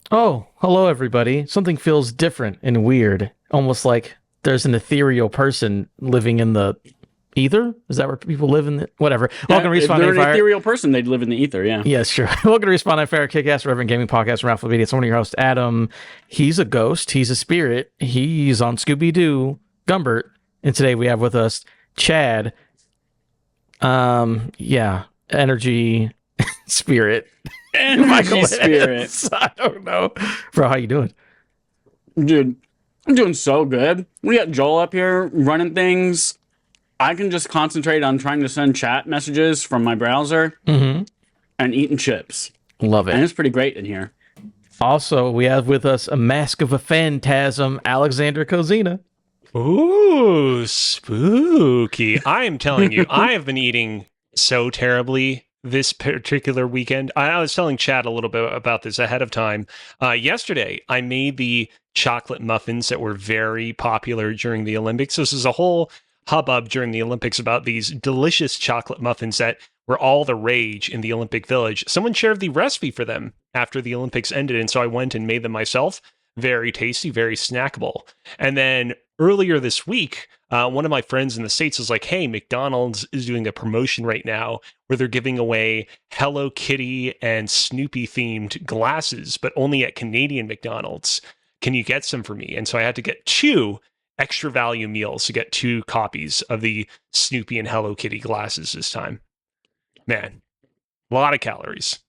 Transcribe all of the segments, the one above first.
Oh, hello everybody. Something feels different and weird. Almost like there's an ethereal person living in the ether? Is that where people live in the whatever? Welcome to Respawn. If they're an ethereal person, they'd live in the ether, yeah. Yes, sure. Welcome to Respawn Fire Kick-Ass Reverend Gaming Podcast from RAF Media. It's one of your hosts, Adam. He's a ghost, he's a spirit, he's on Scooby-Doo, Gumbert, and today we have with us Chad. Energy spirit. Energy spirit. I don't know. Bro, how you doing? Dude, I'm doing so good. We got Joel up here running things. I can just concentrate on trying to send chat messages from my browser and eating chips. Love it. And it's pretty great in here. Also, we have with us a mask of a phantasm, Alexander Kozina. Ooh, spooky. I am telling you, I have been eating so terribly this particular weekend. I was telling Chad a little bit about this ahead of time. Yesterday, I made the chocolate muffins that were very popular during the Olympics. This is a whole hubbub during the Olympics about these delicious chocolate muffins that were all the rage in the Olympic Village. Someone shared the recipe for them after the Olympics ended, and so I went and made them myself. Very tasty, very snackable. And then earlier this week, one of my friends in the States was like, hey, McDonald's is doing a promotion right now where they're giving away Hello Kitty and Snoopy themed glasses, but only at Canadian McDonald's. Can you get some for me? And so I had to get 2 extra value meals to get 2 copies of the Snoopy and Hello Kitty glasses this time. Man, a lot of calories.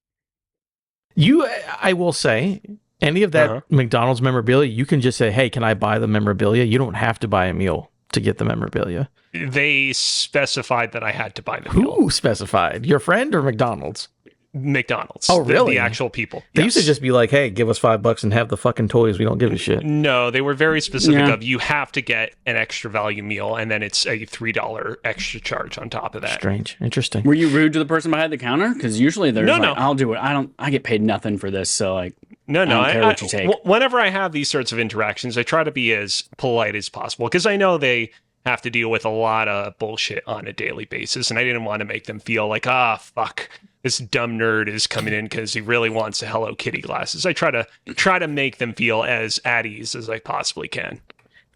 I will say, any of that McDonald's memorabilia, you can just say, hey, can I buy the memorabilia? You don't have to buy a meal to get the memorabilia. They specified that I had to buy the meal. Who specified? Your friend or McDonald's? McDonald's. Oh, really? The actual people. They used to just be like, hey, give us $5 and have the fucking toys. We don't give a shit. No, they were very specific of you have to get an extra value meal, and then it's a $3 extra charge on top of that. Strange. Interesting. Were you rude to the person behind the counter? Because usually there's No. I'll do it. I get paid nothing for this, so like No, I don't care what you take. Whenever I have these sorts of interactions, I try to be as polite as possible because I know they have to deal with a lot of bullshit on a daily basis, and I didn't want to make them feel like, fuck, this dumb nerd is coming in because he really wants the Hello Kitty glasses. I try to make them feel as at ease as I possibly can.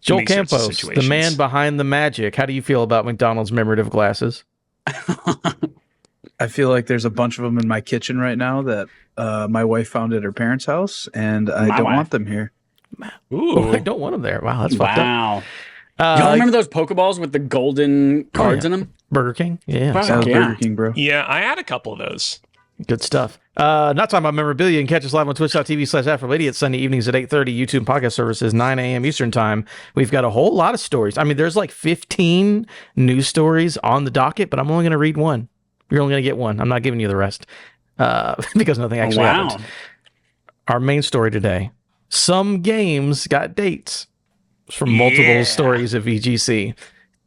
Joel Campos, the man behind the magic. How do you feel about McDonald's commemorative glasses? I feel like there's a bunch of them in my kitchen right now that my wife found at her parents' house, and I don't want them here. Ooh, I don't want them there. Wow, that's fucked up. Wow. Y'all remember those Pokeballs with the golden cards in them? Burger King? Yeah. Burger King, bro. Yeah, I had a couple of those. Good stuff. Not talking about memorabilia. You can catch us live on twitch.tv/AfroLady Sunday evenings at 8:30. YouTube podcast services, 9 a.m. Eastern time. We've got a whole lot of stories. I mean, there's like 15 news stories on the docket, but I'm only going to read one. You're only going to get one. I'm not giving you the rest because nothing actually happened. Our main story today. Some games got dates from multiple stories of VGC.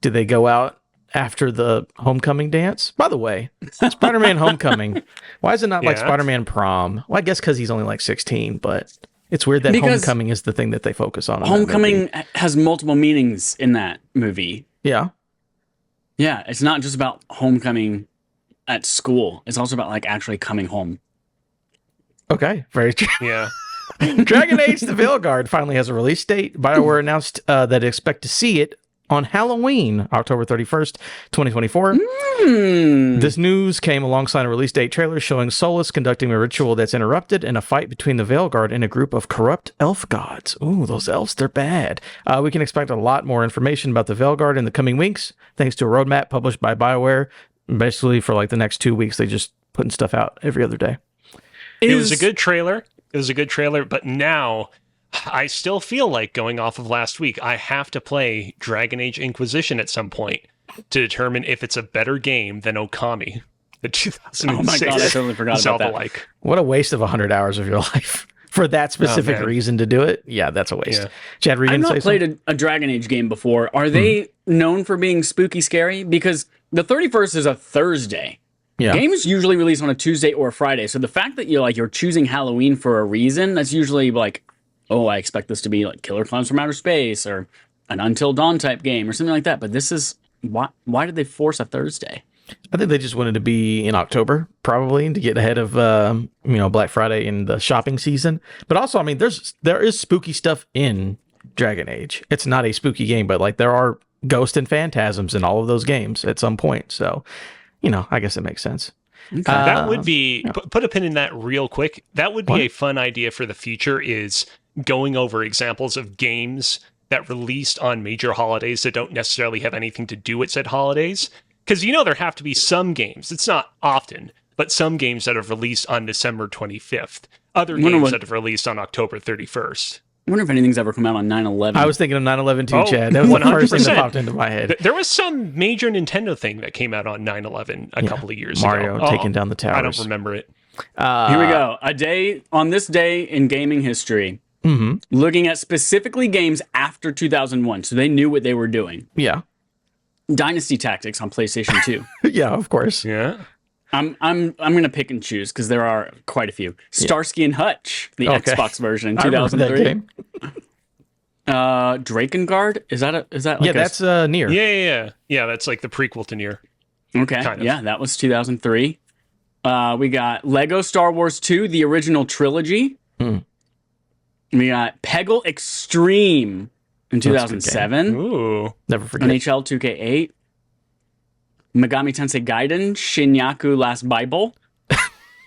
Did they go out after the Homecoming dance? By the way, Spider-Man Homecoming. Why is it not like Spider-Man Prom? Well, I guess because he's only like 16, but it's weird that Homecoming is the thing that they focus on. Homecoming has multiple meanings in that movie. Yeah. Yeah, it's not just about homecoming at school. It's also about like actually coming home. Okay, very true. Yeah. Dragon Age The Veilguard finally has a release date. BioWare announced that they expect to see it on Halloween, October 31st, 2024. This news came alongside a release date trailer showing Solus conducting a ritual that's interrupted in a fight between the Veilguard and a group of corrupt elf gods. Ooh, those elves, they're bad. We can expect a lot more information about the Veilguard in the coming weeks, thanks to a roadmap published by BioWare. Basically, for like the next 2 weeks, they just putting stuff out every other day. It was a good trailer. But now I still feel like, going off of last week, I have to play Dragon Age Inquisition at some point to determine if it's a better game than Okami, the 2006 Oh my god, I totally forgot about that. Zelda-like. What a waste of 100 hours of your life for that specific reason to do it. Yeah, that's a waste. Yeah. Chad, I've not played a Dragon Age game before. Are they known for being spooky scary? Because the 31st is a Thursday. Yeah. Games usually release on a Tuesday or a Friday. So the fact that you're choosing Halloween for a reason, that's usually like, oh, I expect this to be like Killer Clowns from Outer Space or an Until Dawn type game or something like that. But this is why did they force a Thursday? I think they just wanted to be in October, probably, to get ahead of Black Friday and the shopping season. But also, I mean, there is spooky stuff in Dragon Age. It's not a spooky game, but like there are ghosts and phantasms in all of those games at some point. So, I guess it makes sense. Okay. That would be, put a pin in that real quick. That would be a fun idea for the future, is going over examples of games that released on major holidays that don't necessarily have anything to do with said holidays. Because there have to be some games, it's not often, but some games that have released on December 25th. Other games that have released on October 31st. I wonder if anything's ever come out on 9/11. I was thinking of 9/11 too, Chad. That was the first thing that popped into my head. There was some major Nintendo thing that came out on 9/11 a couple of years Mario ago. taking down the towers. I don't remember it. Here we go. On this day in gaming history, looking at specifically games after 2001, so they knew what they were doing. Yeah. Dynasty Tactics on PlayStation 2. Yeah, of course. Yeah. I'm gonna pick and choose because there are quite a few. Starsky and Hutch, the Xbox version in 2003. Drakengard, is that like that's Nier. Yeah. That's like the prequel to Nier. Okay, kind of. Yeah, that was 2003. We got Lego Star Wars 2, the original trilogy. We got Peggle Extreme in 2007. Ooh, never forget. NHL 2K8. Megami Tensei Gaiden, Shinyaku Last Bible.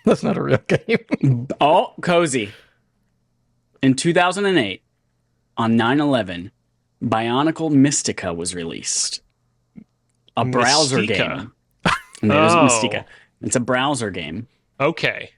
That's not a real game. Oh, cozy. In 2008, on 9/11, Bionicle Mystica was released. A browser game. There's Mystica. It's a browser game. Okay,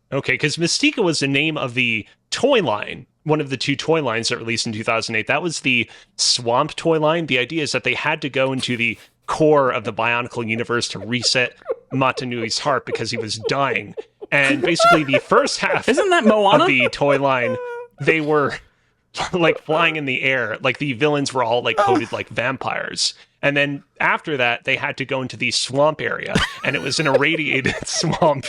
because Mystica was the name of the toy line, one of the two toy lines that released in 2008. That was the Swamp toy line. The idea is that they had to go into the core of the Bionicle universe to reset Matanui's heart because he was dying. And basically the first half Isn't that Moana? of the toy line, they were like flying in the air. Like the villains were all like coded like vampires. And then after that, they had to go into the swamp area, and it was an irradiated swamp.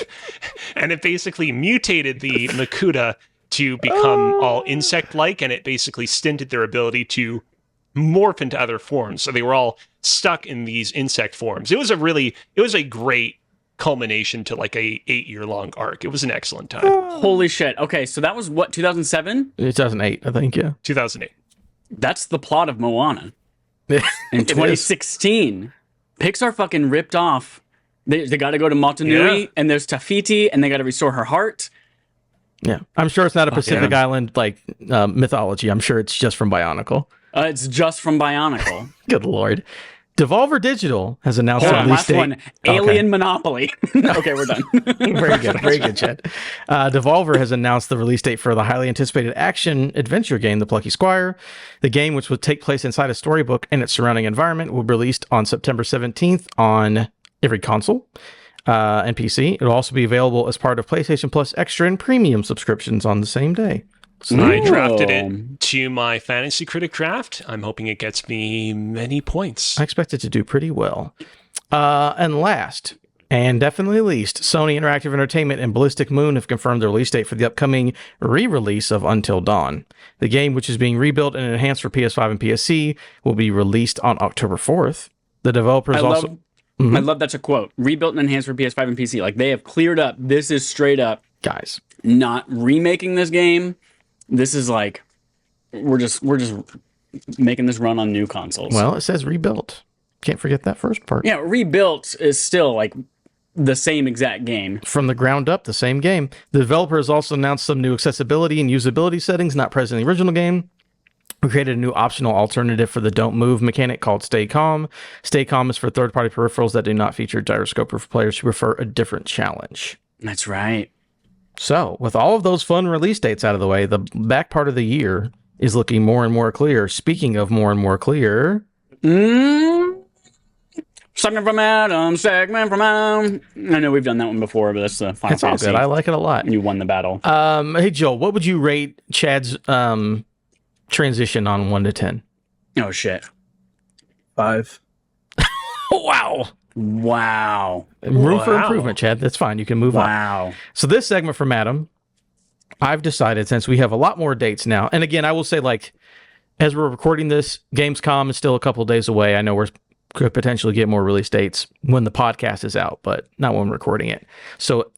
And it basically mutated the Makuta to become all insect-like, and it basically stinted their ability to morph into other forms. So they were all stuck in these insect forms. It was a great culmination to like a 8-year-long arc. It was an excellent time. Holy shit. Okay, so that was what, 2007? 2008, I think, yeah. 2008. That's the plot of Moana. In 2016, Pixar fucking ripped off. They got to go to Motunui, and there's Tafiti, and they got to restore her heart. Yeah. I'm sure it's not a Pacific Island like mythology. I'm sure it's just from Bionicle. It's just from Bionicle. Good Lord. Devolver Digital has announced a release last date. one. Alien Monopoly. Okay, we're done. Very good, Chad. Devolver has announced the release date for the highly anticipated action-adventure game, The Plucky Squire. The game, which would take place inside a storybook and its surrounding environment, will be released on September 17th on every console and PC. It will also be available as part of PlayStation Plus Extra and Premium subscriptions on the same day. So I drafted it to my Fantasy Critic draft. I'm hoping it gets me many points. I expect it to do pretty well. And last, and definitely least, Sony Interactive Entertainment and Ballistic Moon have confirmed the release date for the upcoming re-release of Until Dawn. The game, which is being rebuilt and enhanced for PS5 and PSC, will be released on October 4th. The developers I love that's a quote. Rebuilt and enhanced for PS5 and PC. Like, they have cleared up. This is straight up, guys, not remaking this game. This is like, we're just making this run on new consoles. Well, it says rebuilt. Can't forget that first part. Yeah, rebuilt is still like the same exact game. From the ground up, the same game. The developer has also announced some new accessibility and usability settings not present in the original game. We created a new optional alternative for the don't move mechanic called Stay Calm. Stay Calm is for third-party peripherals that do not feature gyroscope or for players who prefer a different challenge. That's right. So, with all of those fun release dates out of the way, the back part of the year is looking more and more clear. Speaking of more and more clear... Segment from Adam. I know we've done that one before, but that's the Final It's all Fantasy. good. I like it a lot. You won the battle. Hey, Joel, what would you rate Chad's transition on 1 to 10? Oh, shit. 5. Wow. Room for improvement, Chad. That's fine. You can move on. Wow. So this segment from Adam, I've decided, since we have a lot more dates now, and again, I will say, like, as we're recording this, Gamescom is still a couple days away. I know we're could potentially get more release dates when the podcast is out, but not when we're recording it. So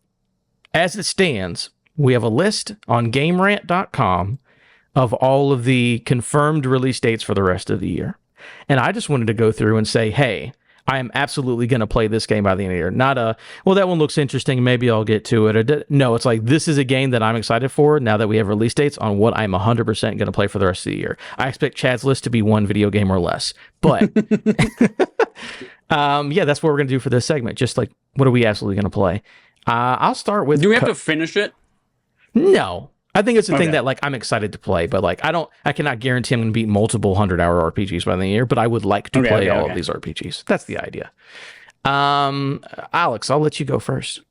as it stands, we have a list on GameRant.com of all of the confirmed release dates for the rest of the year. And I just wanted to go through and say, hey, I am absolutely going to play this game by the end of the year. Not a, well, that one looks interesting, maybe I'll get to it. No, it's like, this is a game that I'm excited for now that we have release dates on what I'm 100% going to play for the rest of the year. I expect Chad's list to be one video game or less. But, yeah, that's what we're going to do for this segment. Just like, what are we absolutely going to play? I'll start with... Do we have to finish it? No. I think it's a thing that, like, I'm excited to play, but, like, I cannot guarantee I'm going to beat multiple 100-hour RPGs by the end of the year, but I would like to play all of these RPGs. That's the idea. Alex, I'll let you go first.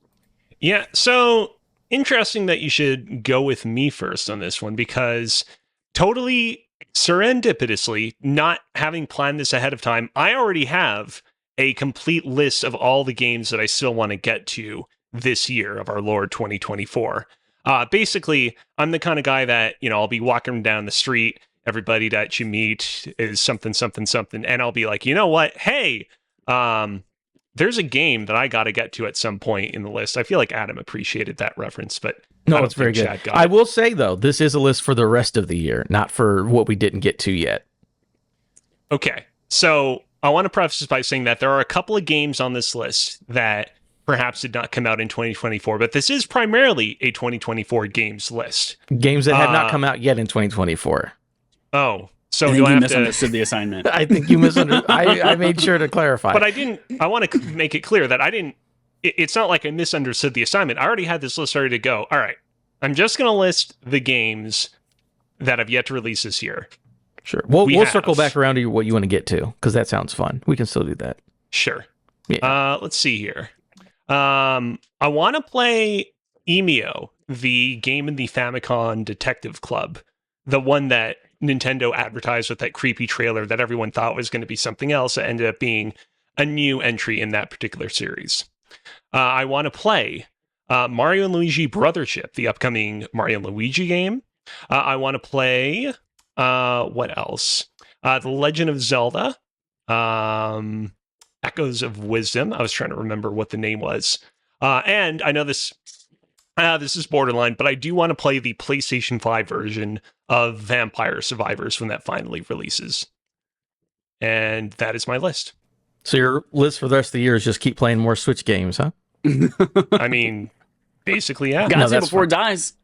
Yeah, so interesting that you should go with me first on this one, because totally serendipitously, not having planned this ahead of time, I already have a complete list of all the games that I still want to get to this year of our Lord 2024. Basically, I'm the kind of guy that, you know, I'll be walking down the street, everybody that you meet is something, something, something, and I'll be like, you know what? Hey, there's a game that I got to get to at some point in the list. I feel like Adam appreciated that reference, but no, it's very good. I will say, though, this is a list for the rest of the year, not for what we didn't get to yet. Okay, so I want to preface this by saying that there are a couple of games on this list that perhaps did not come out in 2024, but this is primarily a 2024 games list. Games that have not come out yet in 2024. Oh, so I think you misunderstood the assignment. I think you misunderstood. I made sure to clarify. But I want to make it clear that it's not like I misunderstood the assignment. I already had this list ready to go. All right, I'm just going to list the games that have yet to release this year. Sure. We'll circle back around to what you want to get to, because that sounds fun. We can still do that. Sure. Yeah. Let's see here. I want to play Emio, the game in the Famicom Detective Club, the one that Nintendo advertised with that creepy trailer that everyone thought was going to be something else that ended up being a new entry in that particular series. I want to play Mario and Luigi Brothership, the upcoming Mario and Luigi game. I want to play, what else? The Legend of Zelda. Echoes of Wisdom. I was trying to remember what the name was. And I know this is borderline, but I do want to play the PlayStation 5 version of Vampire Survivors when that finally releases. And that is my list. So your list for the rest of the year is just keep playing more Switch games, huh? I mean, basically, yeah. Gotta say before it dies.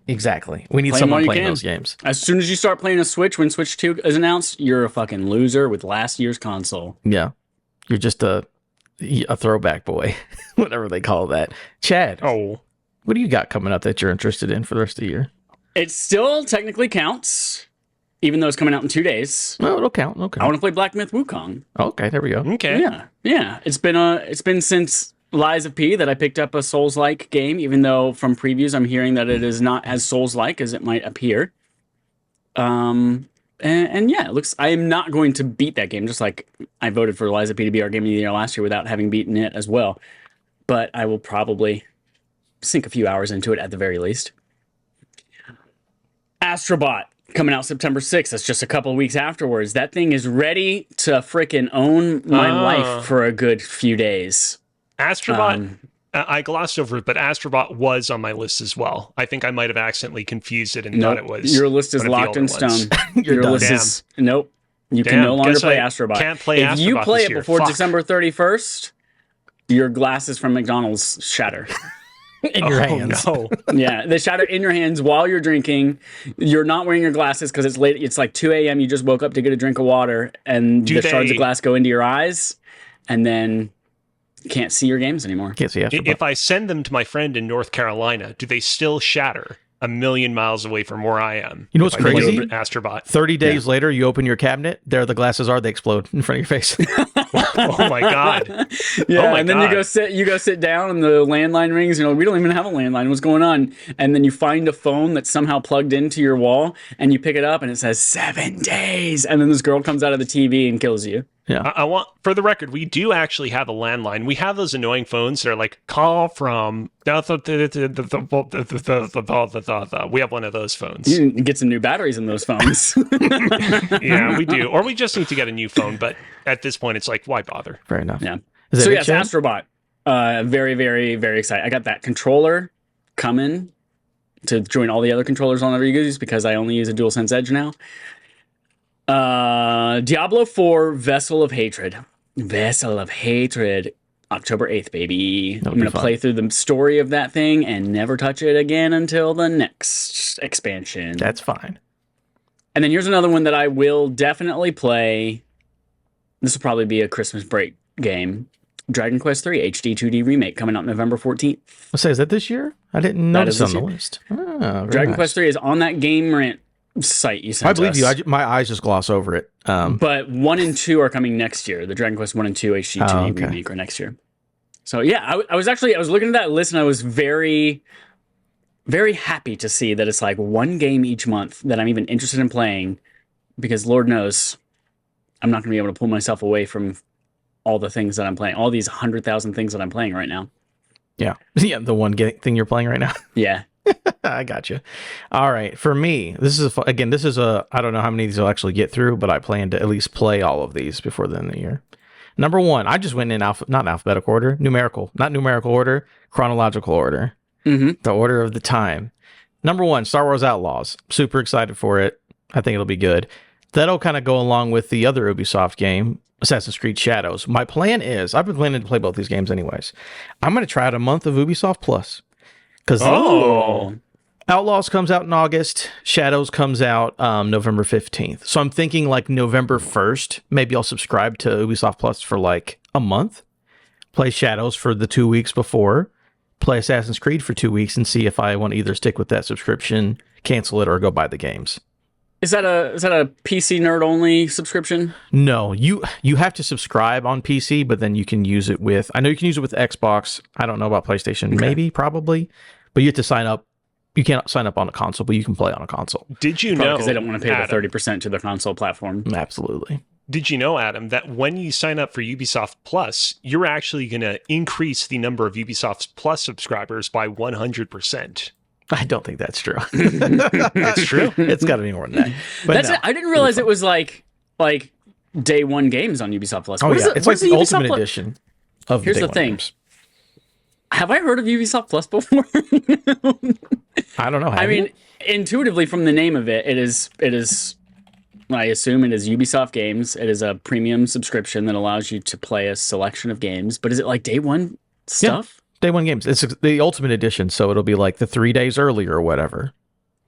Exactly. We need someone playing those games. As soon as you start playing a Switch, when Switch 2 is announced, you're a fucking loser with last year's console. Yeah. You're just a throwback boy, whatever they call that. Chad, what do you got coming up that you're interested in for the rest of the year? It still technically counts, even though it's coming out in 2 days. Oh, it'll count. Okay. I want to play Black Myth Wukong. Okay, there we go. Okay. Yeah. It's been since Lies of P that I picked up a Souls-like game, even though from previews I'm hearing that it is not as Souls-like as it might appear. And yeah, it looks. I am not going to beat that game, just like I voted for Lies of P to be our game of the year last year without having beaten it as well. But I will probably sink a few hours into it at the very least. Astrobot coming out September 6th. That's just a couple of weeks afterwards. That thing is ready to frickin' own my life for a good few days. Astrobot. I glossed over it, but Astrobot was on my list as well. I think I might have accidentally confused it and thought it was. Your list is locked in stone. Your list is nope. You can no longer play Astrobot. Can't play Astrobot. If you play it before December 31st, your glasses from McDonald's shatter. In your hands. No. Yeah, they shatter in your hands while you're drinking. You're not wearing your glasses because it's late. It's like 2 a.m. You just woke up to get a drink of water, and the shards of glass go into your eyes, and then you can't see your games anymore. Can't see Astrobot. If I send them to my friend in North Carolina, do they still shatter a million miles away from where I am? You know what's crazy? Astrobot. 30 days later, you open your cabinet, there the glasses are, they explode in front of your face. Oh my God. Yeah, and then you go sit down and the landline rings, we don't even have a landline. What's going on? And then you find a phone that's somehow plugged into your wall and you pick it up and it says 7 days. And then this girl comes out of the TV and kills you. Yeah. I want, for the record, we do actually have a landline. We have those annoying phones that are like, call from. We have one of those phones. You can get some new batteries in those phones. Yeah, we do. Or we just need to get a new phone. But at this point, it's like, why bother? Fair enough. Yeah. Is So that yes, it, Chad? Astrobot. Very, very, very excited. I got that controller coming to join all the other controllers I'll never use because I only use a DualSense Edge now. Diablo 4 Vessel of Hatred. Vessel of Hatred. October 8th, baby. That'll I'm going be to fun. play through the story of that thing and never touch it again until the next expansion. That's fine. And then here's another one that I will definitely play. This will probably be a Christmas break game. Dragon Quest III HD 2D remake coming out November 14th. I'll say, is that this year? I didn't That notice is on this the year. list. Very Dragon nice. Quest III is on that Game Rant site you sent I believe us. you. My eyes just gloss over it. But 1 and 2 are coming next year. The Dragon Quest 1 and 2 HD 2D okay. remake are next year. So yeah, I was looking at that list and I was very, very happy to see that it's like one game each month that I'm even interested in playing, because Lord knows I'm not going to be able to pull myself away from all the things that I'm playing, all these 100,000 things that I'm playing right now. Yeah. Yeah. The one thing you're playing right now. Yeah. I got you. All right. For me, this is I don't know how many of these I'll actually get through, but I plan to at least play all of these before the end of the year. Number one, I just went in not alphabetical order, not numerical order, chronological order, the order of the time. Number one, Star Wars Outlaws. Super excited for it. I think it'll be good. That'll kind of go along with the other Ubisoft game, Assassin's Creed Shadows. My plan is, I've been planning to play both these games anyways. I'm going to try out a month of Ubisoft Plus. Because Outlaws comes out in August. Shadows comes out November 15th. So I'm thinking like November 1st, maybe I'll subscribe to Ubisoft Plus for like a month, play Shadows for the 2 weeks before, play Assassin's Creed for 2 weeks, and see if I want to either stick with that subscription, cancel it, or go buy the games. Is that a PC nerd only subscription? No, you have to subscribe on PC, but then you can use it with, I know you can use it with Xbox. I don't know about PlayStation, maybe, probably, but you have to sign up. You can't sign up on a console, but you can play on a console. Did you Probably know, because they don't want to pay Adam, the 30% to the console platform. Absolutely. Did you know, Adam, that when you sign up for Ubisoft Plus, you're actually going to increase the number of Ubisoft Plus subscribers by 100%? I don't think that's true. It's true. It's got to be more than that. But no. I didn't realize it was like day one games on Ubisoft Plus. Oh, What is yeah. it- It's what's like the Ubisoft Ultimate Plus? Edition of Here's Day the One thing. games. Have I heard of Ubisoft Plus before? I don't know. I mean, intuitively from the name of it, it is. I assume it is Ubisoft games. It is a premium subscription that allows you to play a selection of games. But is it like day one stuff? Day One games. It's the Ultimate Edition, so it'll be like the 3 days early or whatever.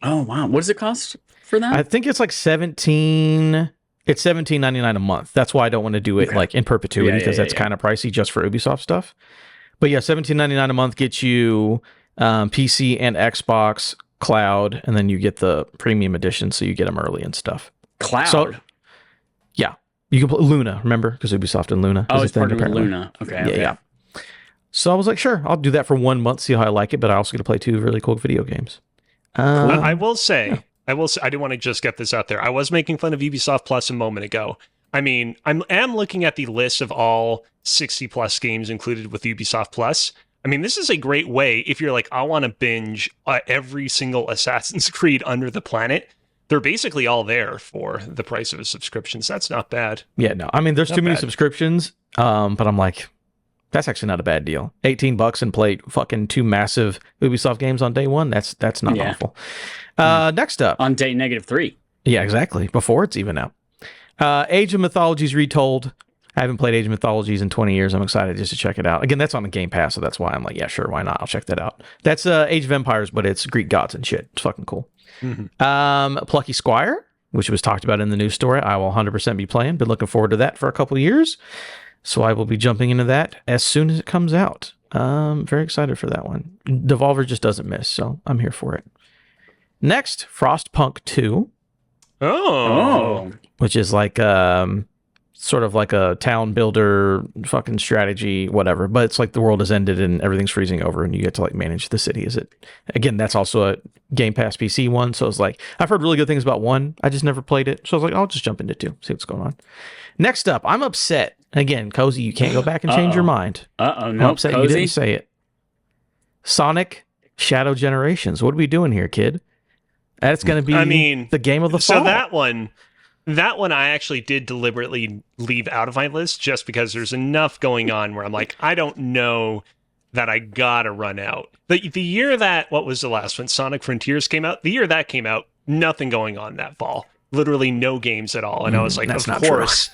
Oh wow! What does it cost for that? I think it's like $17. It's $17.99 a month. That's why I don't want to do it like in perpetuity, because that's kind of pricey just for Ubisoft stuff. But yeah, $17.99 a month gets you PC and Xbox Cloud, and then you get the premium edition, so you get them early and stuff. Cloud. So yeah, you can play Luna. Remember, because Ubisoft and Luna. Oh, is a it's thing, partnered with apparently. Luna. Okay. Yeah. So I was like, sure, I'll do that for 1 month, see how I like it. But I also get to play 2 really cool video games. I will say, I do want to just get this out there. I was making fun of Ubisoft Plus a moment ago. I mean, I am looking at the list of all 60 plus games included with Ubisoft Plus. I mean, this is a great way if you're like, I want to binge every single Assassin's Creed under the planet. They're basically all there for the price of a subscription. So that's not bad. Yeah, no, I mean, there's Not too many bad. subscriptions, but I'm like, that's actually not a bad deal. $18 and play fucking 2 massive Ubisoft games on day one. That's not awful. Next up, On day -3. yeah, exactly. Before it's even out, Age of Mythologies Retold. I haven't played Age of Mythologies in 20 years. I'm excited just to check it out. Again, that's on the Game Pass, so that's why I'm like, yeah, sure, why not? I'll check that out. That's Age of Empires, but it's Greek gods and shit. It's fucking cool. Plucky Squire, which was talked about in the news story, I will 100% be playing. Been looking forward to that for a couple of years. So I will be jumping into that as soon as it comes out. Very excited for that one. Devolver just doesn't miss, so I'm here for it. Next, Frostpunk 2, Oh. which is like sort of like a town builder fucking strategy, whatever. But it's like the world has ended and everything's freezing over, and you get to like manage the city. Is it again? That's also a Game Pass PC one. So it's like I've heard really good things about one. I just never played it, so I was like, I'll just jump into two, see what's going on. Next up, I'm upset again. Cozy, you can't go back and change your mind. No, I'm upset you didn't say it. Sonic Shadow Generations. What are we doing here, kid? That's going to be the game of the fall. So that one I actually did deliberately leave out of my list just because there's enough going on where I'm like, I don't know that I gotta run out. The year that, what was the last one? Sonic Frontiers came out. The year that came out, nothing going on that fall. Literally no games at all. And I was like, of course,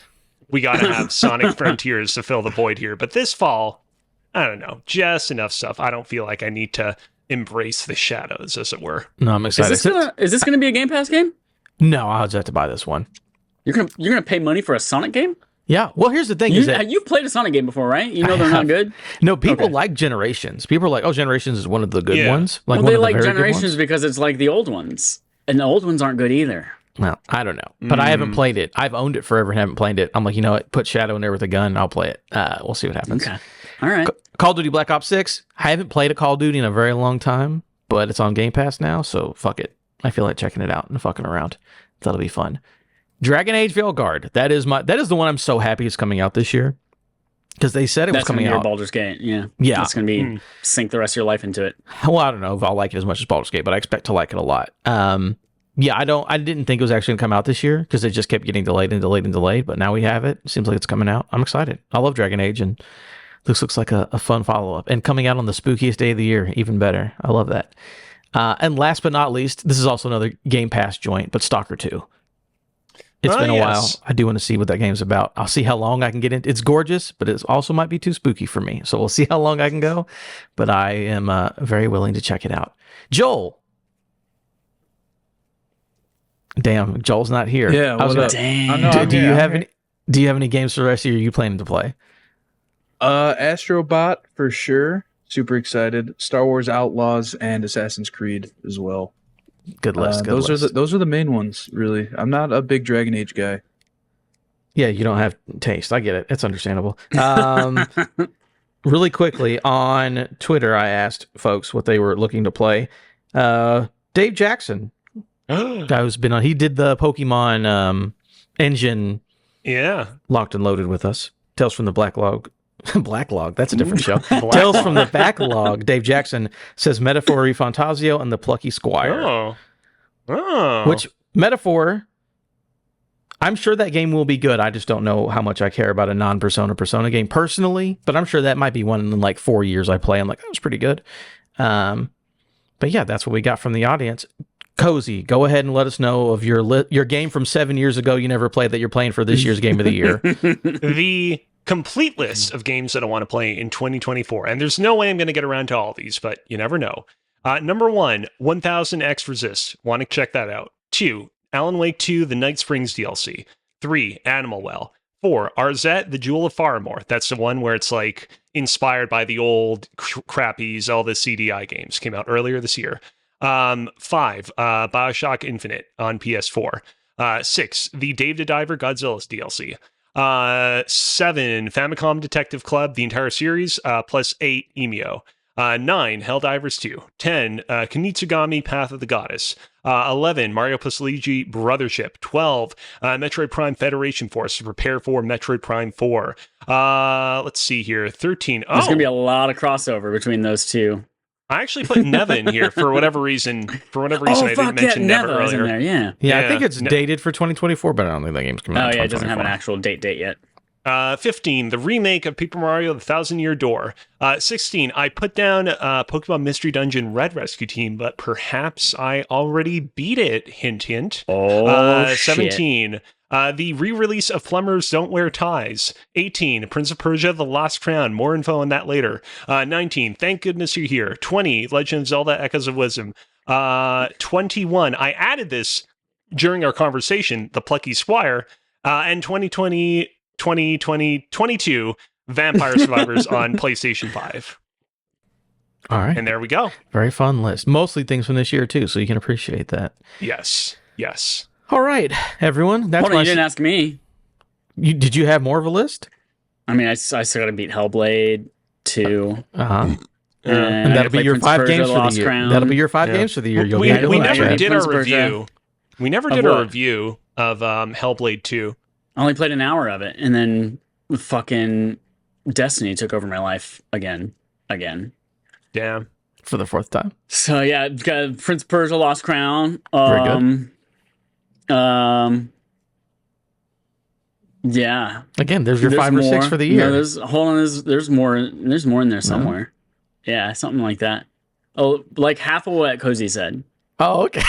we gotta have Sonic Frontiers to fill the void here. But this fall, I don't know, just enough stuff. I don't feel like I need to embrace the shadows, as it were. No, I'm excited. Is this gonna be a Game Pass game? No, I'll just have to buy this one. You're gonna pay money for a Sonic game? Yeah. Well, here's the thing: you've played a Sonic game before, right? You know they're not good. No, people like Generations. People are like, "Oh, Generations is one of the good ones." Like they like Generations because it's like the old ones, and the old ones aren't good either. Well, I don't know, but I haven't played it. I've owned it forever and haven't played it. I'm like, you know what? Put Shadow in there with a gun. I'll play it. We'll see what happens. Okay. All right. Call of Duty Black Ops 6. I haven't played a Call of Duty in a very long time, but it's on Game Pass now, so fuck it. I feel like checking it out and fucking around. That'll be fun. Dragon Age Veilguard. That is the one I'm so happy is coming out this year. Because they said it was coming out. Baldur's Gate, yeah. Yeah. That's going to be sink the rest of your life into it. Well, I don't know if I'll like it as much as Baldur's Gate, but I expect to like it a lot. Yeah, I didn't think it was actually going to come out this year because it just kept getting delayed and delayed and delayed, but now we have it. Seems like it's coming out. I'm excited. I love Dragon Age, and this looks like a fun follow-up. And coming out on the spookiest day of the year, even better. I love that. And last but not least, this is also another Game Pass joint, but Stalker 2. It's been a while. I do want to see what that game's about. I'll see how long I can get in. It's gorgeous, but it also might be too spooky for me. So we'll see how long I can go. But I am very willing to check it out. Joel. Damn, Joel's not here. Yeah, damn. Do you have any games for the rest of the year you planning to play? Astrobot for sure. Super excited. Star Wars Outlaws and Assassin's Creed as well. Good list. Those are the main ones, really. I'm not a big Dragon Age guy. Yeah, you don't have taste. I get it. It's understandable. Really quickly, on Twitter, I asked folks what they were looking to play. Dave Jackson, guy who's been on, he did the Pokemon engine. Yeah. Locked and Loaded with us. Tales from the Blacklog. Blacklog, that's a different show. Tales from the Backlog. Dave Jackson says Metaphor Fantasio and the Plucky Squire. Oh. Which, Metaphor, I'm sure that game will be good. I just don't know how much I care about a non-Persona game personally, but I'm sure that might be one in like 4 years I play. I'm like, that was pretty good. But yeah, that's what we got from the audience. Cozy, go ahead and let us know of your game from 7 years ago you never played that you're playing for this year's Game of the Year. The complete list of games that I want to play in 2024. And there's no way I'm going to get around to all these, but you never know. Number 1, 1000 X Resist. Want to check that out. 2, Alan Wake 2, the Night Springs DLC. 3, Animal Well. 4, Arzette, the Jewel of Faramore. That's the one where it's like inspired by the old crappies, all the CDI games came out earlier this year. 5, Bioshock Infinite on PS4. 6, the Dave the Diver Godzilla's DLC. 7, Famicom Detective Club, the entire series, plus 8, Emio. 9, Helldivers 2. 10, Kunitsugami Path of the Goddess. 11, Mario plus Luigi Brothership. 12, Metroid Prime Federation Force to prepare for Metroid Prime 4. Let's see here. 13. There's going to be a lot of crossover between those two. I actually put Neva in here for whatever reason. I didn't mention Neva earlier. There, yeah, I think it's dated for 2024, but I don't think that game's coming out. Oh yeah, it doesn't have an actual date yet. 15, the remake of Paper Mario: The Thousand Year Door. 16, I put down Pokemon Mystery Dungeon Red Rescue Team, but perhaps I already beat it. Hint, hint. Oh, 17, the re-release of Plumbers Don't Wear Ties. 18, Prince of Persia: The Lost Crown. More info on that later. 19, Thank Goodness You're Here. 20, Legend of Zelda: Echoes of Wisdom. 21, I added this during our conversation, The Plucky Squire. And 2022 Vampire Survivors on PlayStation 5. All right. And there we go. Very fun list. Mostly things from this year, too, so you can appreciate that. Yes. All right, everyone. That's you didn't ask me. Did you have more of a list? I mean, I still got to beat Hellblade 2. Uh-huh. And And that'll be your 5 games for the year. Crown. That'll be your 5 games for the year. You'll we get never did Prince our Persia. review. We never Of did a what? review of Hellblade 2. I only played an hour of it, and then fucking Destiny took over my life again. Damn. for the 4th time. So yeah, got Prince of Persia: Lost Crown. Very good. Yeah. Again, there's your 5 or 6 for the year. No, there's more in there somewhere. Yeah, something like that. Oh, like half of what Cozy said. Oh, okay.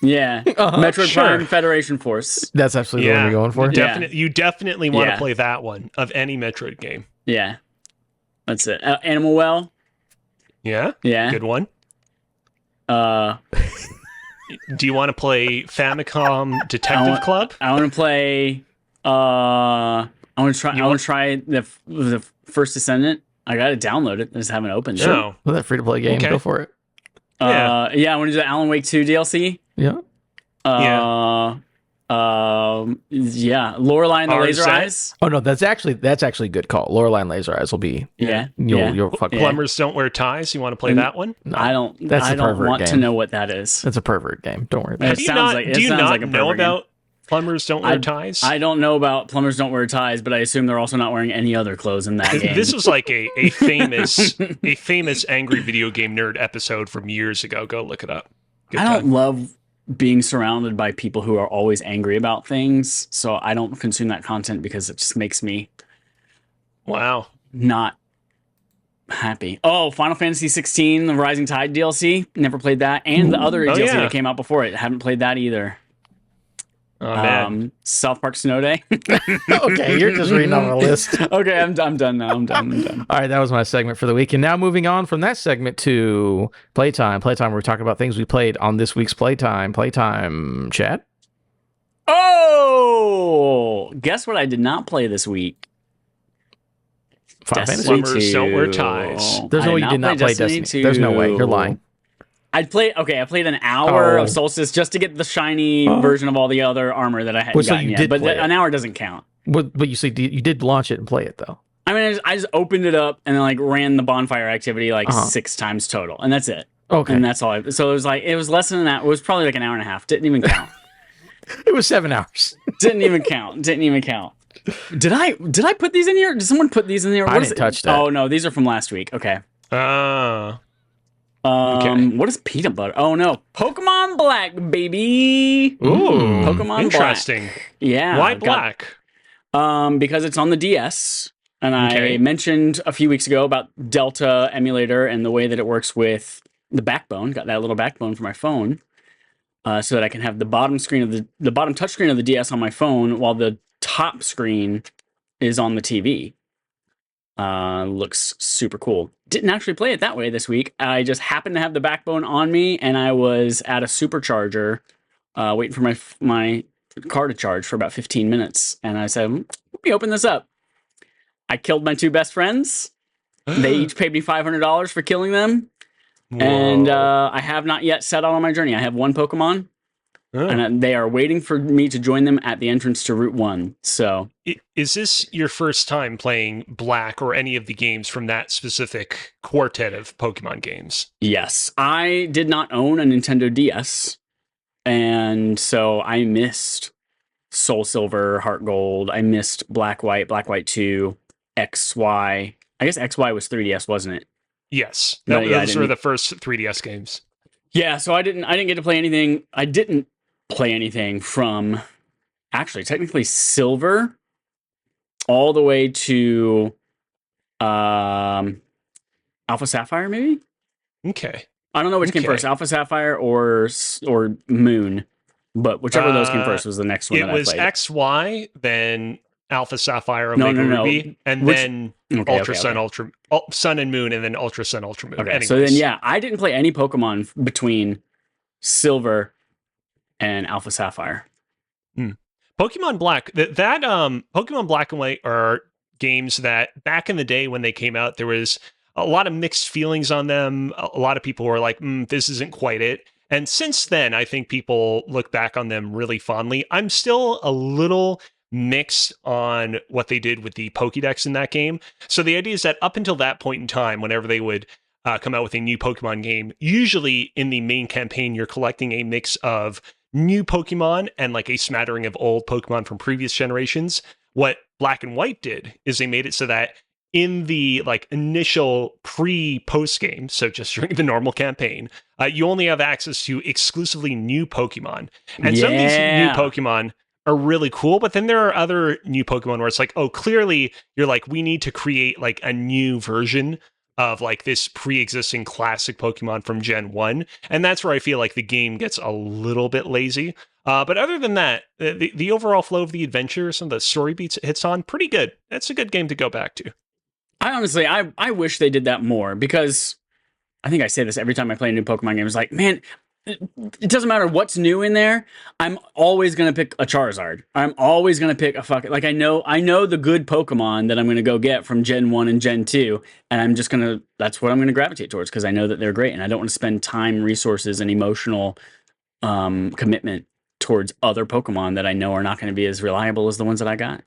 Yeah. Metroid Prime Federation Force. That's absolutely the one we're going for. You definitely want to Yeah. play that one of any Metroid game. Yeah. That's it. Animal Well. Yeah? Yeah. Good one. Uh, Do you want to play Famicom Detective Club? I want to play. I want to try the First Descendant. I got to download it. I just haven't opened it. No. With that free to play game, Okay. go for it. Yeah. I want to do the Alan Wake 2 DLC. Yeah. Lorelei and the Laser RZ? Eyes. Oh no, that's actually a good call. Lorelei and Laser Eyes will be. Yeah. You'll fuck. Yeah. Plumbers Don't Wear Ties. You want to play that one? No, I don't That's a pervert want to game. know what that is. That's a pervert game. Don't worry about It it. sounds like- it do you sounds not like a know pervert game. about Plumbers Don't Wear Ties? I don't know about Plumbers Don't Wear Ties, but I assume they're also not wearing any other clothes in that game. This was like a famous angry video game nerd episode from years ago. Go look it up. Good I time. don't love being surrounded by people who are always angry about things, so I don't consume that content because it just makes me Wow. not happy. Oh, Final Fantasy 16, the Rising Tide DLC. Never played that, and the other DLC yeah. that came out before it. Haven't played that either. Oh man. South Park Snow Day. Okay, you're just reading off a list. Okay, I'm done now. I'm done. All right, that was my segment for the week. And now moving on from that segment to Playtime. Playtime, where we talk about things we played on this week's Playtime. Playtime, Chad? Oh, guess what I did not play this week? Final Fantasy? Plumbers Don't Wear Ties. There's no way you did not play Destiny. There's no way. You're lying. I played an hour of Solstice just to get the shiny version of all the other armor that I hadn't Well, so gotten you yet. did But play it. an hour doesn't count. But you see, you did launch it and play it, though. I mean, I just opened it up and then like ran the bonfire activity like 6 times total, and that's it. Okay. And that's all. So it was less than that. It was probably like an hour and a half. Didn't even count. It was 7 hours. Didn't even count. Did I put these in here? Did someone put these in here? I didn't touch that. Oh no, these are from last week. Okay. Okay. What is peanut butter? Oh no, Pokemon Black, baby. Ooh. Pokemon Interesting. Black. Yeah. Why I've got- black? because it's on the DS, and Okay. I mentioned a few weeks ago about Delta emulator and the way that it works with the backbone. Got that little backbone for my phone, so that I can have the bottom screen of the bottom touch screen of the DS on my phone while the top screen is on the TV. Looks super cool. Didn't actually play it that way this week. I just happened to have the backbone on me, and I was at a supercharger, waiting for my car to charge for about 15 minutes. And I said, let me open this up. I killed my 2 best friends. They each paid me $500 for killing them. And I have not yet set out on my journey. I have 1 Pokemon, and they are waiting for me to join them at the entrance to Route 1. So, Is this your first time playing Black or any of the games from that specific quartet of Pokemon games? yes, I did not own a Nintendo DS, and so I missed Soul Silver, Heart Gold. I missed Black White 2, XY. I guess XY was 3DS, wasn't it? Yes. No, yeah, I Those were didn't- the first 3DS games. Yeah, so I didn't get to play anything. I didn't play anything from actually technically Silver all the way to Alpha Sapphire, maybe? Okay. I don't know which came Okay. first, Alpha Sapphire or Moon, but whichever of those came first was the next one It that was I played. XY, then Alpha Sapphire, No, Omega no. Ruby, and Which- then Okay, Ultra Sun, Sun and Moon, and then Ultra Sun, Ultra Moon. Okay, so then Anyways. yeah, I didn't play any Pokemon between Silver and Alpha Sapphire. Pokemon Black, Pokemon Black and White are games that back in the day when they came out, there was a lot of mixed feelings on them. A lot of people were like, this isn't quite it. And since then, I think people look back on them really fondly. I'm still a little mixed on what they did with the Pokédex in that game. So the idea is that up until that point in time, whenever they would come out with a new Pokemon game, usually in the main campaign, you're collecting a mix of new Pokemon and like a smattering of old Pokemon from previous generations. What Black and White did is they made it so that in the like initial pre-post game, so just during the normal campaign, you only have access to exclusively new Pokemon. And some of these new Pokemon are really cool, but then there are other new Pokemon where it's like, oh, clearly you're like, we need to create like a new version of like this pre-existing classic Pokemon from Gen 1. And that's where I feel like the game gets a little bit lazy. But other than that, the overall flow of the adventure, some of the story beats it hits on, pretty good. That's a good game to go back to. I honestly, I wish they did that more, because I think I say this every time I play a new Pokemon game. It's like, man, it doesn't matter what's new in there. I'm always going to pick a Charizard. I'm always going to pick a fucking, like, I know the good Pokemon that I'm going to go get from Gen 1 and Gen 2, and I'm just going to, that's what I'm going to gravitate towards, because I know that they're great, and I don't want to spend time, resources, and emotional commitment towards other Pokemon that I know are not going to be as reliable as the ones that I got.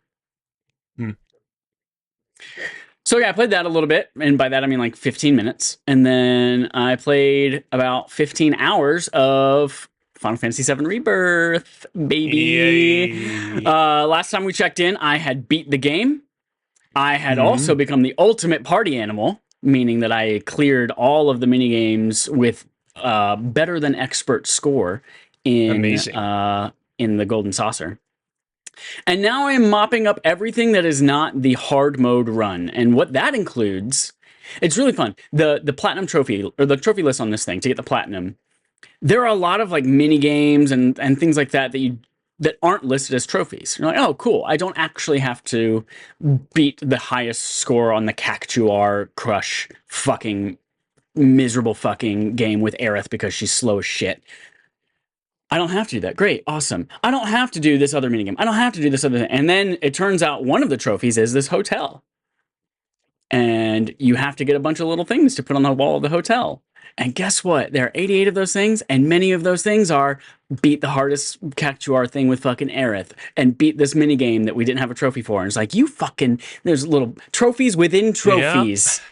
So yeah, I played that a little bit, and by that I mean like 15 minutes. And then I played about 15 hours of Final Fantasy VII Rebirth, baby. Last time we checked in, I had beat the game. I had also become the ultimate party animal, meaning that I cleared all of the minigames with better than expert score in the Golden Saucer. And now I'm mopping up everything that is not the hard mode run. And what that includes, it's really fun. The platinum trophy, or the trophy list on this thing to get the platinum, there are a lot of like mini games and things like that that aren't listed as trophies. You're like, oh, cool. I don't actually have to beat the highest score on the Cactuar Crush fucking miserable fucking game with Aerith because she's slow as shit. I don't have to do that. Great. Awesome. I don't have to do this other minigame. I don't have to do this other thing. And then it turns out one of the trophies is this hotel. And you have to get a bunch of little things to put on the wall of the hotel. And guess what? There are 88 of those things, and many of those things are beat the hardest Cactuar thing with fucking Aerith, and beat this minigame that we didn't have a trophy for. And it's like, you fucking, there's little trophies within trophies. Yeah.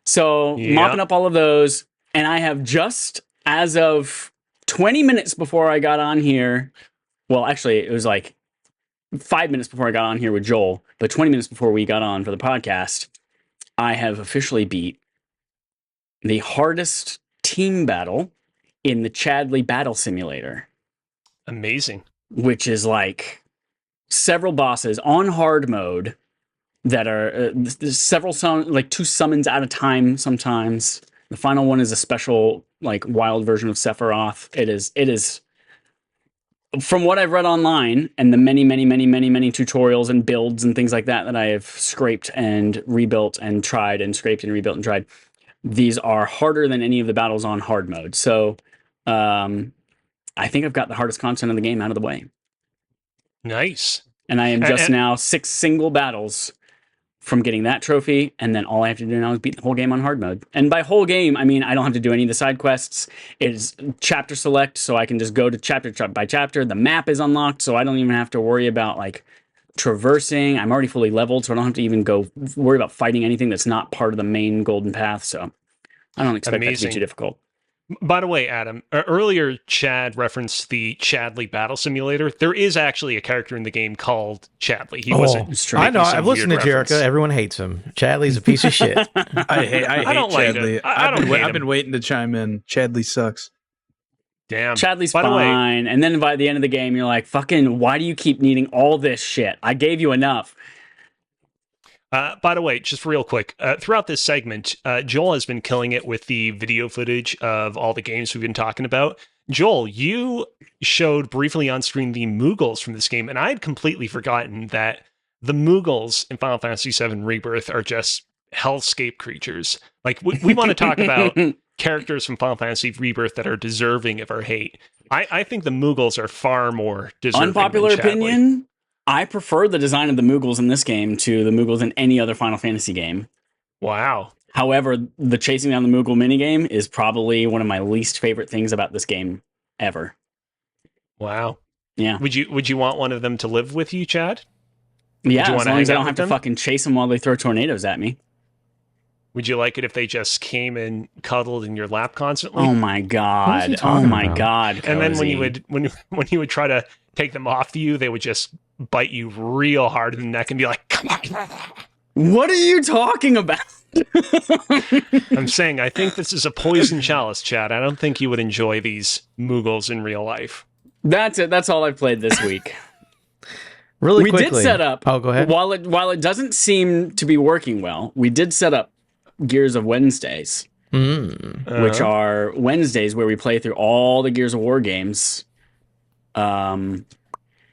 So mopping up all of those, and I have just, as of 20 minutes before I got on here, well, actually, it was like 5 minutes before I got on here with Joel, but 20 minutes before we got on for the podcast, I have officially beat the hardest team battle in the Chadley Battle Simulator. Amazing. Which is like several bosses on hard mode that are several, like 2 summons at a time sometimes. The final one is a special, like, wild version of Sephiroth. It is, from what I've read online and the many tutorials and builds and things like that I have scraped and rebuilt and tried and scraped and rebuilt and tried, these are harder than any of the battles on hard mode. So I think I've got the hardest content of the game out of the way. Nice. And I am just now 6 single battles from getting that trophy, and then all I have to do now is beat the whole game on hard mode. And by whole game, I mean I don't have to do any of the side quests. It is chapter select, so I can just go to chapter by chapter. The map is unlocked, so I don't even have to worry about like traversing. I'm already fully leveled, so I don't have to even worry about fighting anything that's not part of the main golden path. So I don't expect that to be too difficult. By the way, Adam, earlier Chad referenced the Chadley Battle Simulator. There is actually a character in the game called Chadley. He wasn't. I know. I've listened to Jericho. Everyone hates him. Chadley's a piece of shit. I hate Chadley. I've been waiting to chime in. Chadley sucks. Damn. Chadley's fine. And then by the end of the game, you're like, fucking, why do you keep needing all this shit? I gave you enough. By the way, just real quick, throughout this segment, Joel has been killing it with the video footage of all the games we've been talking about. Joel, you showed briefly on screen the Moogles from this game, and I had completely forgotten that the Moogles in Final Fantasy VII Rebirth are just hellscape creatures. Like, we want to talk about characters from Final Fantasy Rebirth that are deserving of our hate. I think the Moogles are far more deserving. Unpopular opinion? I prefer the design of the Moogles in this game to the Moogles in any other Final Fantasy game. Wow. However, the chasing down the Moogle minigame is probably one of my least favorite things about this game ever. Wow. Yeah. Would you want one of them to live with you, Chad? Yeah, you as wanna long as I hang don't out have with to them? fucking chase them while they throw tornadoes at me. Would you like it if they just came and cuddled in your lap constantly? Oh my What is he god. Oh talking my about? god, And then when you Cozy. would when you would try to take them off you, they would just bite you real hard in the neck and be like, "Come on." What are you talking about? I'm saying I think this is a poison chalice, Chad. I don't think you would enjoy these Moogles in real life. That's it. That's all I played this week. Really We quickly. did set up. Oh, go ahead. While it doesn't seem to be working well, we did set up Gears of Wednesdays, which are Wednesdays where we play through all the Gears of War games. But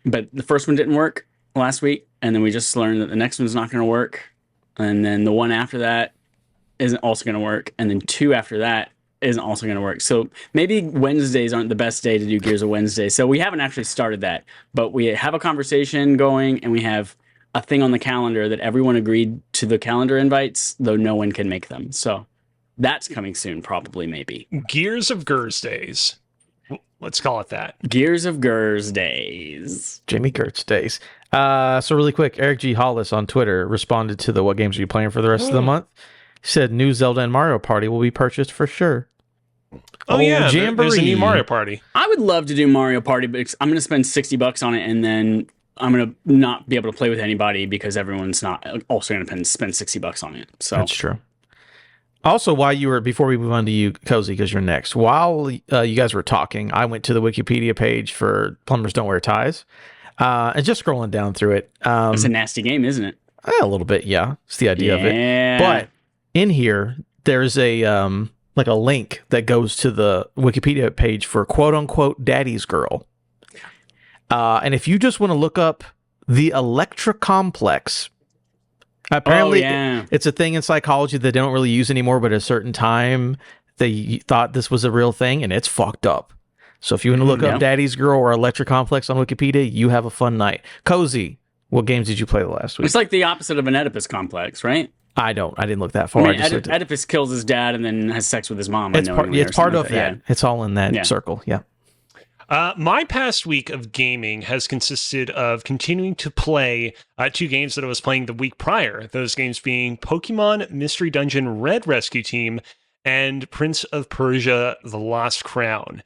the first one didn't work last week, and then we just learned that the next one's not going to work, and then the one after that isn't also going to work, and then 2 after that isn't also going to work. So maybe Wednesdays aren't the best day to do Gears of Wednesday. So we haven't actually started that, but we have a conversation going, and we have a thing on the calendar that everyone agreed to the calendar invites, though no one can make them. So that's coming soon, probably, maybe. Gears of Gers days. Let's call it that. Gears of Gers days. Jamie Gertz days. So really quick, Eric G. Hollis on Twitter responded to the what games are you playing for the rest of the month. He said new Zelda and Mario Party will be purchased for sure. Oh yeah, there's a Jamboree. new Mario Party. I would love to do Mario Party, but I'm going to spend $60 on it, and then I'm going to not be able to play with anybody because everyone's not also going to spend $60 on it. So That's true. Also, before we move on to you, Cozy, because you're next, while you guys were talking, I went to the Wikipedia page for Plumbers Don't Wear Ties, and just scrolling down through it. it's a nasty game, isn't it? A little bit, yeah. It's the idea of it. Yeah. But in here, there's a like a link that goes to the Wikipedia page for quote unquote Daddy's Girl. And if you just want to look up the Electra Complex, apparently it's a thing in psychology that they don't really use anymore, but at a certain time they thought this was a real thing, and it's fucked up. So if you want to look up Daddy's Girl or Electra Complex on Wikipedia, you have a fun night. Cozy, what games did you play last week? It's like the opposite of an Oedipus complex, right? I didn't look that far. I mean, I just Oedipus kills his dad and then has sex with his mom. it's part of that. Yeah. It's all in that circle. Yeah. My past week of gaming has consisted of continuing to play 2 games that I was playing the week prior. Those games being Pokemon Mystery Dungeon Red Rescue Team and Prince of Persia: The Lost Crown.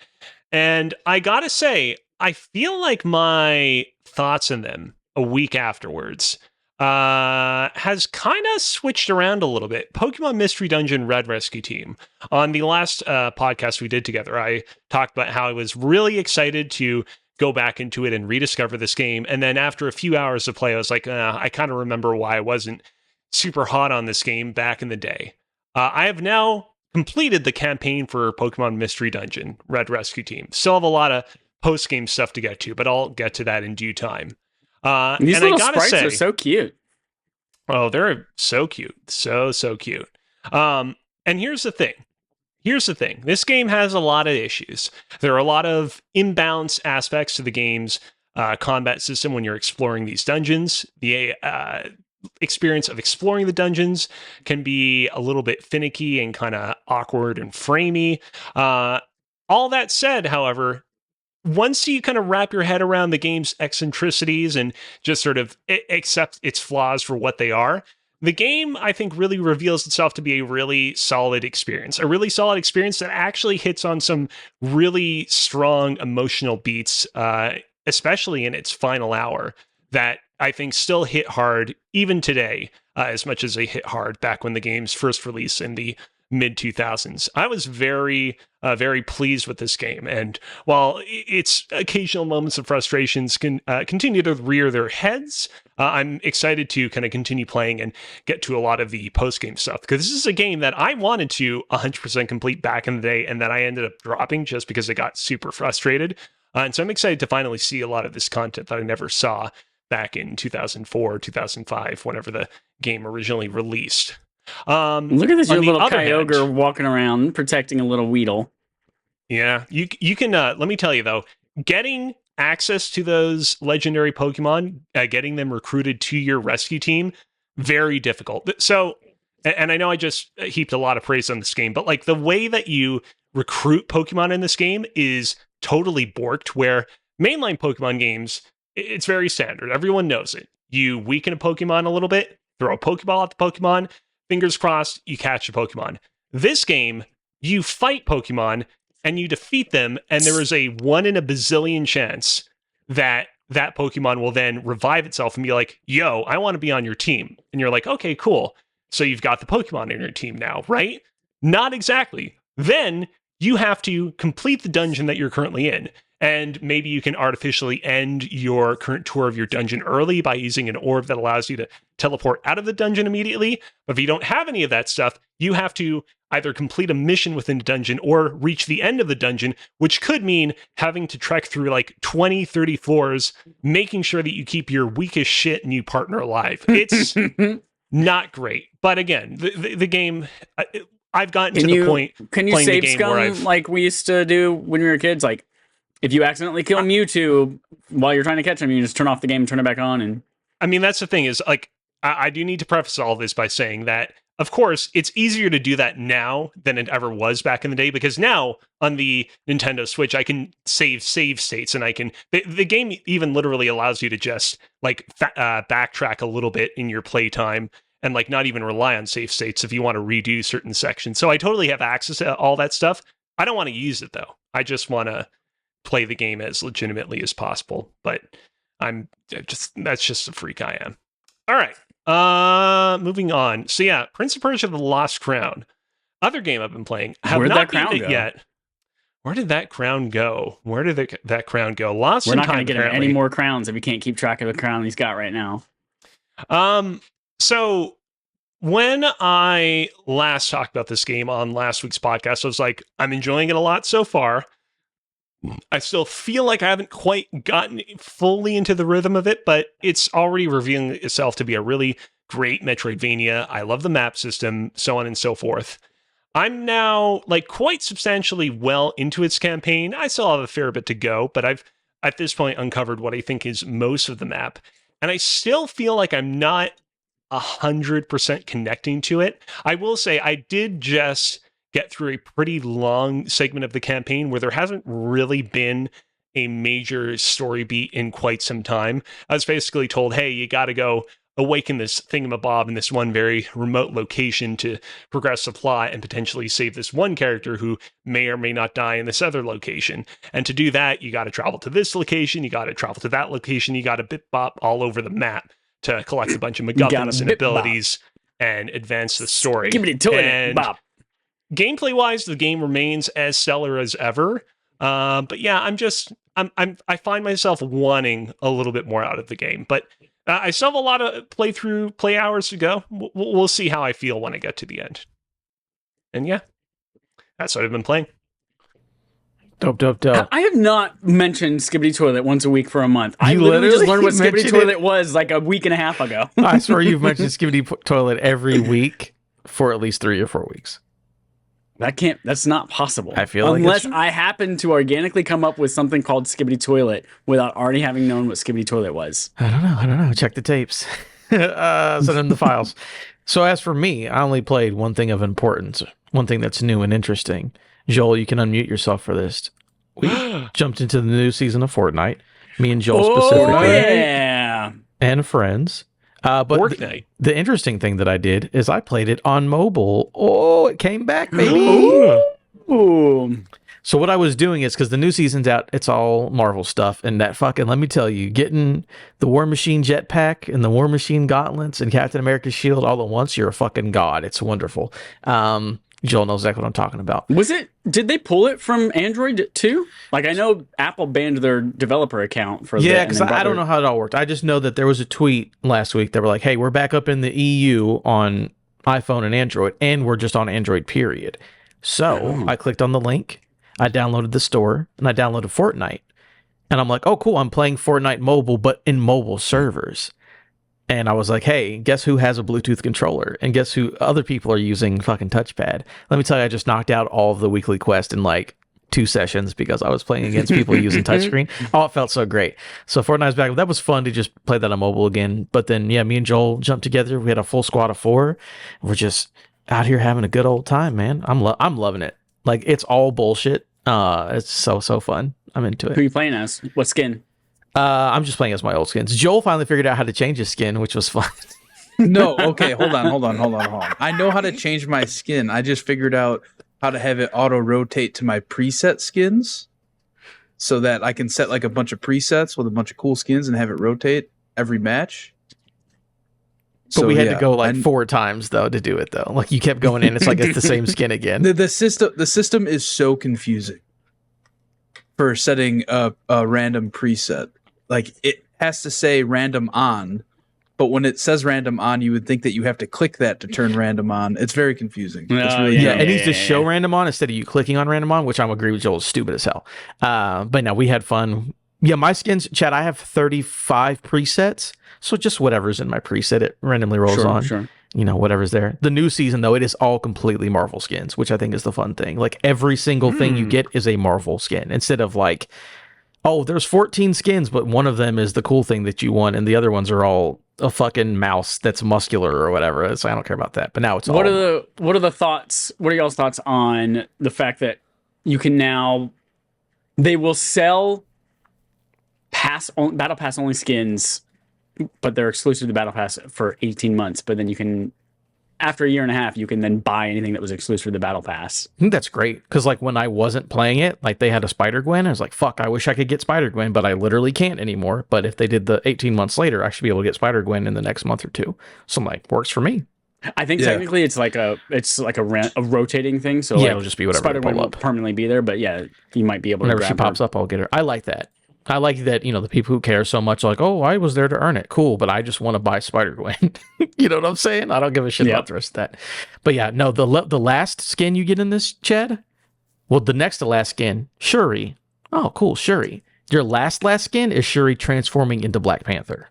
And I gotta say, I feel like my thoughts on them a week afterwards has kind of switched around a little bit. Pokemon Mystery Dungeon Red Rescue Team. On the last podcast we did together, I talked about how I was really excited to go back into it and rediscover this game. And then after a few hours of play, I was like, I kind of remember why I wasn't super hot on this game back in the day. I have now completed the campaign for Pokemon Mystery Dungeon Red Rescue Team. Still have a lot of post-game stuff to get to, but I'll get to that in due time. These and little I gotta sprites say, are so cute. oh, they're so cute. So cute. And here's the thing. This game has a lot of issues. There are a lot of imbalanced aspects to the game's combat system when you're exploring these dungeons. The experience of exploring the dungeons can be a little bit finicky and kind of awkward and framey. All that said, however, once you kind of wrap your head around the game's eccentricities and just sort of accept its flaws for what they are, the game, I think, really reveals itself to be a really solid experience. A really solid experience that actually hits on some really strong emotional beats, especially in its final hour, that I think still hit hard even today, as much as they hit hard back when the game's first release in the mid-2000s. I was very pleased with this game, and while its occasional moments of frustrations can continue to rear their heads, I'm excited to kind of continue playing and get to a lot of the post-game stuff, because this is a game that I wanted to 100% complete back in the day, and that I ended up dropping just because I got super frustrated. And so I'm excited to finally see a lot of this content that I never saw back in 2004, 2005, whenever the game originally released. Look at this, your little Kyogre walking around protecting a little Weedle. Yeah, you can. Let me tell you though, getting access to those legendary Pokemon, getting them recruited to your rescue team, very difficult. So, and I know I just heaped a lot of praise on this game, but like the way that you recruit Pokemon in this game is totally borked. Where mainline Pokemon games, it's very standard. Everyone knows it. You weaken a Pokemon a little bit, throw a Pokeball at the Pokemon, fingers crossed, you catch a Pokemon. This game, you fight Pokemon and you defeat them, and there is a 1 in a bazillion chance that that Pokemon will then revive itself and be like, yo, I want to be on your team. And you're like, okay, cool. So you've got the Pokemon in your team now, right? Not exactly. Then you have to complete the dungeon that you're currently in. And maybe you can artificially end your current tour of your dungeon early by using an orb that allows you to teleport out of the dungeon immediately. But if you don't have any of that stuff, you have to either complete a mission within the dungeon or reach the end of the dungeon, which could mean having to trek through like 20, 30 floors, making sure that you keep your weakest shit new partner alive. It's not great. But again, the game, I've gotten to the point. Can you save scum like we used to do when we were kids? Like, if you accidentally kill Mewtwo while you're trying to catch him, you just turn off the game and turn it back on. And I mean, that's the thing is, like, I do need to preface all this by saying that, of course, it's easier to do that now than it ever was back in the day, because now on the Nintendo Switch, I can save states, and I can... The game even literally allows you to just, like, backtrack a little bit in your playtime and, like, not even rely on save states if you want to redo certain sections. So I totally have access to all that stuff. I don't want to use it, though. I just want to play the game as legitimately as possible. But that's just the freak I am. All right. Moving on. So yeah, Prince of Persia: The Lost Crown. Other game I've been playing. Have not beaten it yet. Where did that crown go? Where did that crown go? Lost in time. We're not going to get him any more crowns if we can't keep track of the crown he's got right now. So when I last talked about this game on last week's podcast, I was like, I'm enjoying it a lot so far. I still feel like I haven't quite gotten fully into the rhythm of it, but it's already revealing itself to be a really great Metroidvania. I love the map system, so on and so forth. I'm now like quite substantially well into its campaign. I still have a fair bit to go, but I've at this point uncovered what I think is most of the map. And I still feel like I'm not 100% connecting to it. I will say I did just get through a pretty long segment of the campaign where there hasn't really been a major story beat in quite some time. I was basically told, hey, you got to go awaken this thingamabob in this one very remote location to progress the plot and potentially save this one character who may or may not die in this other location. And to do that, you got to travel to this location, you got to travel to that location, you got to bip-bop all over the map to collect a bunch of MacGuffins and abilities and advance the story. Give it to it, bop. Gameplay-wise, the game remains as stellar as ever. But yeah, I find myself wanting a little bit more out of the game. But I still have a lot of play hours to go. We'll see how I feel when I get to the end. And yeah, that's what I've been playing. Dope. I have not mentioned Skibidi Toilet once a week for a month. I literally just learned what Skibidi Toilet was like a week and a half ago. I swear you've mentioned Skibidi Toilet every week for at least 3 or 4 weeks. That's not possible. I feel like unless I happen to organically come up with something called Skibidi Toilet without already having known what Skibidi Toilet was. I don't know. Check the tapes. Send them the files. So as for me, I only played one thing of importance, one thing that's new and interesting. Joel, you can unmute yourself for this. We jumped into the new season of Fortnite. Me and Joel specifically. Yeah. And friends. But the interesting thing that I did is I played it on mobile. Oh, it came back, baby. Ooh. So what I was doing is, because the new season's out, it's all Marvel stuff, and that fucking, let me tell you, getting the War Machine jetpack and the War Machine gauntlets and Captain America's shield all at once, you're a fucking god. It's wonderful. Joel knows exactly what I'm talking about. Did they pull it from Android too? Like, I know Apple banned their developer account for Yeah, because I don't know how it all worked. I just know that there was a tweet last week that were like, hey, we're back up in the EU on iPhone and Android, and we're just on Android, period. So I clicked on the link, I downloaded the store, and I downloaded Fortnite. And I'm like, oh, cool, I'm playing Fortnite mobile, but in mobile servers. And I was like, hey, guess who has a Bluetooth controller? And guess who other people are using fucking touchpad? Let me tell you, I just knocked out all of the weekly quest in like 2 sessions because I was playing against people using touchscreen. Oh, it felt so great. So Fortnite's back. That was fun to just play that on mobile again. But then, yeah, me and Joel jumped together. We had a full squad of 4. We're just out here having a good old time, man. I'm loving it. Like, it's all bullshit. It's so fun. I'm into it. Who are you playing as? What skin? I'm just playing as my old skins. Joel finally figured out how to change his skin, which was fun. No, okay, hold on. I know how to change my skin. I just figured out how to have it auto rotate to my preset skins so that I can set like a bunch of presets with a bunch of cool skins and have it rotate every match. But we had to go like 4 times though to do it though. Like you kept going in, it's like it's the same skin again. The system is so confusing for setting a random preset. Like it has to say random on, but when it says random on, you would think that you have to click that to turn random on. It's very confusing. It's really it needs to show random on instead of you clicking on random on, which I agree with Joel is stupid as hell. But no, we had fun. Yeah, my skins, Chad, I have 35 presets. So just whatever's in my preset, it randomly rolls on. Sure. You know, whatever's there. The new season, though, it is all completely Marvel skins, which I think is the fun thing. Like, every single thing you get is a Marvel skin. Instead of like, oh, there's 14 skins, but one of them is the cool thing that you want, and the other ones are all a fucking mouse that's muscular or whatever. So I don't care about that. But now it's what are the thoughts? What are y'all's thoughts on the fact that you can now... They will sell Battle Pass only skins, but they're exclusive to Battle Pass for 18 months. But then you can, after a year and a half, you can then buy anything that was exclusive to the Battle Pass. I think that's great. Because like when I wasn't playing it, like they had a Spider-Gwen. I was like, fuck, I wish I could get Spider-Gwen, but I literally can't anymore. But if they did the 18 months later, I should be able to get Spider-Gwen in the next month or two. So I'm like, works for me. I think technically it's like a rotating thing. So yeah, like, it'll just be whatever. Spider-Gwen will permanently be there, but yeah, you might be able whenever to grab she pops up, I'll get her. I like that. I like that, you know, the people who care so much, like, oh, I was there to earn it. Cool, but I just want to buy Spider-Gwen. You know what I'm saying? I don't give a shit about the rest of that. But yeah, no, the last skin you get in this, Chad? Well, the next to last skin, Shuri. Oh, cool, Shuri. Your last skin is Shuri transforming into Black Panther.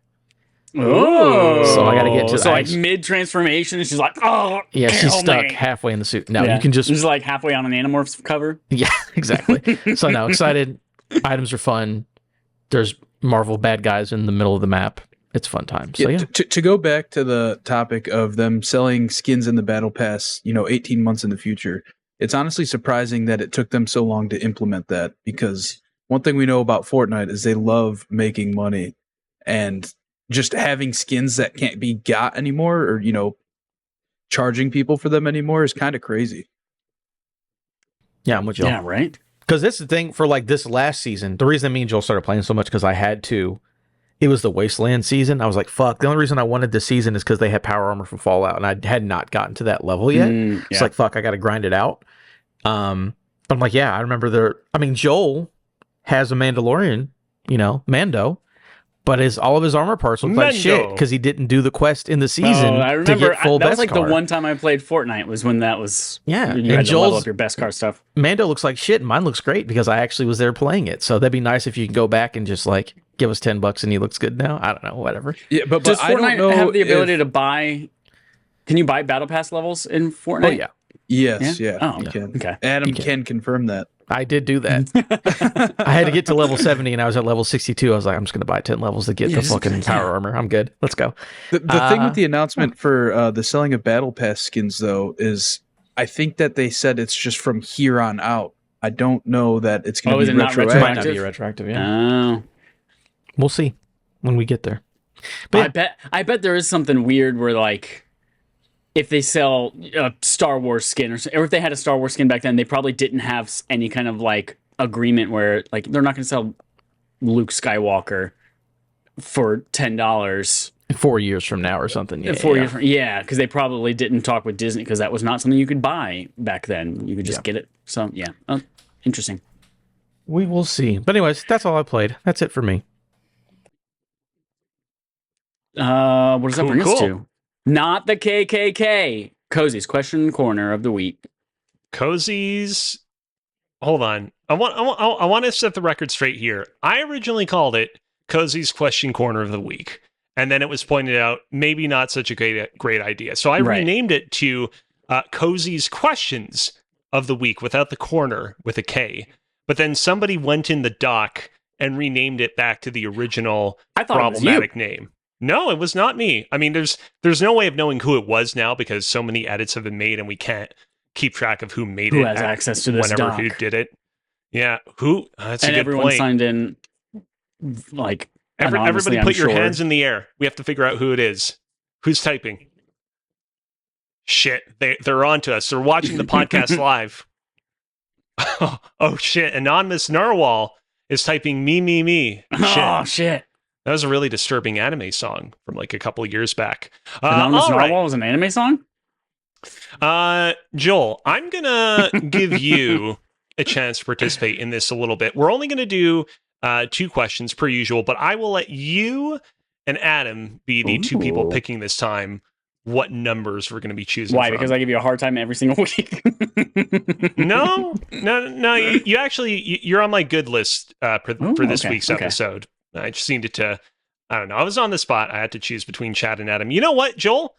Oh, so I got to get to so like mid-transformation, she's like, oh, yeah, she's stuck halfway in the suit. No, you can just like halfway on an Animorphs cover. Yeah, exactly. So now excited. Items are fun. There's Marvel bad guys in the middle of the map. It's fun time. So yeah. To go back to the topic of them selling skins in the Battle Pass, 18 months in the future, it's honestly surprising that it took them so long to implement that, because one thing we know about Fortnite is they love making money, and just having skins that can't be got anymore, or, charging people for them anymore is kind of crazy. Yeah, I'm with you. Yeah, right? Because that's the thing for like this last season. The reason me and Joel started playing so much because I had to. It was the Wasteland season. I was like, fuck. The only reason I wanted this season is because they had power armor from Fallout, and I had not gotten to that level yet. It's like, fuck, I got to grind it out. But I'm like, yeah, I remember Joel has a Mandalorian, Mando, but all of his armor parts look like shit because he didn't do the quest in the season. I remember to get full that was like Beskar. the one time I played Fortnite was when that was. Yeah, you had to level up your Beskar stuff. Mando looks like shit, and mine looks great because I actually was there playing it. So that'd be nice if you can go back and just like give us $10 and he looks good now. I don't know, whatever. Yeah, but does I don't Fortnite know have the ability to buy? Can you buy Battle Pass levels in Fortnite? Oh yeah. Yes, yeah. Oh, you can. Okay. Adam can confirm that. I did do that. I had to get to level 70 and I was at level 62. I was like, I'm just going to buy 10 levels to get the fucking power armor. I'm good. Let's go. The thing with the announcement for the selling of Battle Pass skins, though, is I think that they said it's just from here on out. I don't know that it's going to be retroactive. It might not be retroactive, yeah. Oh. We'll see when we get there. But I bet there is something weird where like, if they sell a Star Wars skin, or if they had a Star Wars skin back then, they probably didn't have any kind of like agreement where like they're not going to sell Luke Skywalker for $10 4 years from now or something. Yeah, 4 years from, because they probably didn't talk with Disney because that was not something you could buy back then. You could just get it. So yeah, interesting. We will see. But anyways, that's all I played. That's it for me. What does that bring us to? Not the KKK. Cozy's question corner of the week. Cozy's. Hold on. I want to set the record straight here. I originally called it Cozy's question corner of the week, and then it was pointed out maybe not such a great idea. So I renamed it to Cozy's questions of the week without the corner with a K. But then somebody went in the doc and renamed it back to the original problematic name. No, it was not me. I mean, there's no way of knowing who it was now because so many edits have been made and we can't keep track of who made it. Who has access to this whenever doc. who did it. Yeah, who? That's and a good everyone point. signed in. like Everybody I'm put your sure. hands in the air. We have to figure out who it is. Who's typing? Shit, they're on to us. They're watching the podcast live. Oh shit, Anonymous Narwhal is typing me. Oh shit. That was a really disturbing anime song from like a couple years back. Anonymous all Narwhal right. was an anime song? Joel, I'm gonna give you a chance to participate in this a little bit. We're only gonna do 2 questions per usual, but I will let you and Adam be the 2 people Ooh. picking this time what numbers we're gonna be choosing. Why? from. Because I give you a hard time every single week. No. You actually you're on my good list for this week's episode. I just needed to. I don't know. I was on the spot. I had to choose between Chad and Adam. You know what, Joel?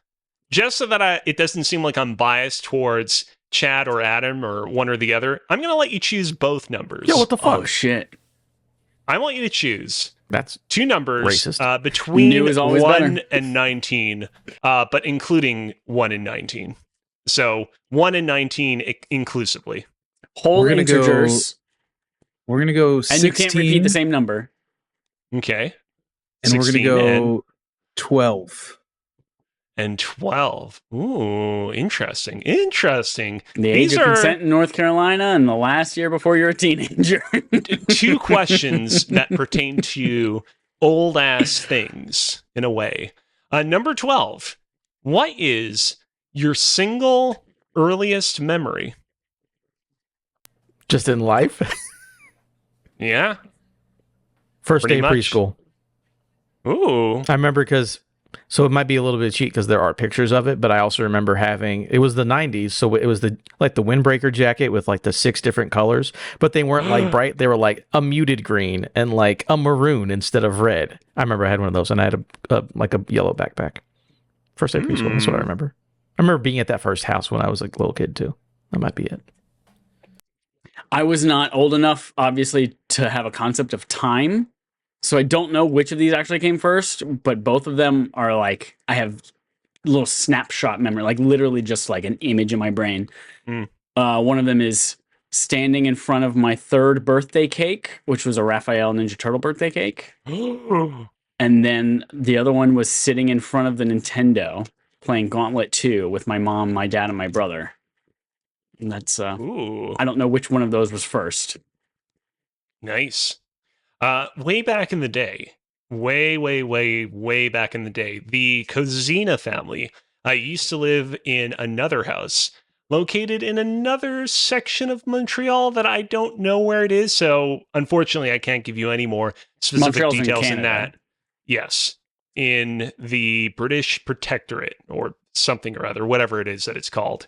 Just so that it doesn't seem like I'm biased towards Chad or Adam or one or the other, I'm gonna let you choose both numbers. Yo, what the fuck? Oh shit. I want you to choose That's 2 numbers racist. between New is always 1 better. and 19, but including 1 and 19. So 1 and 19 inclusively. Whole We're gonna go integers. We're going to go And 16. you can't repeat the same number. Okay. And we're going to 16 go 12. and 12. Ooh, interesting. Interesting. The age These of are consent in North Carolina and the last year before you're a teenager. 2 questions that pertain to old ass things in a way. Number 12. What is your single earliest memory? Just in life. Yeah. First Pretty day of much. preschool. Ooh. I remember so it might be a little bit cheap because there are pictures of it, but I also remember it was the 90s, so it was the windbreaker jacket with like the 6 different colors, but they weren't like bright. They were like a muted green and like a maroon instead of red. I remember I had one of those, and I had a yellow backpack. First day of preschool. That's what I remember. I remember being at that first house when I was a little kid too. That might be it. I was not old enough, obviously, to have a concept of time. So I don't know which of these actually came first, but both of them are like, I have little snapshot memory, like literally just like an image in my brain. One of them is standing in front of my 3rd birthday cake, which was a Raphael Ninja Turtle birthday cake. And then the other one was sitting in front of the Nintendo playing Gauntlet 2 with my mom, my dad, and my brother. And that's, Ooh. I don't know which one of those was first. Nice. Way back in the day, way back in the day, the Cozina family used to live in another house located in another section of Montreal that I don't know where it is. So unfortunately, I can't give you any more specific Montreal's in details in Canada. that. Yes. In the British Protectorate or something or other, whatever it is that it's called.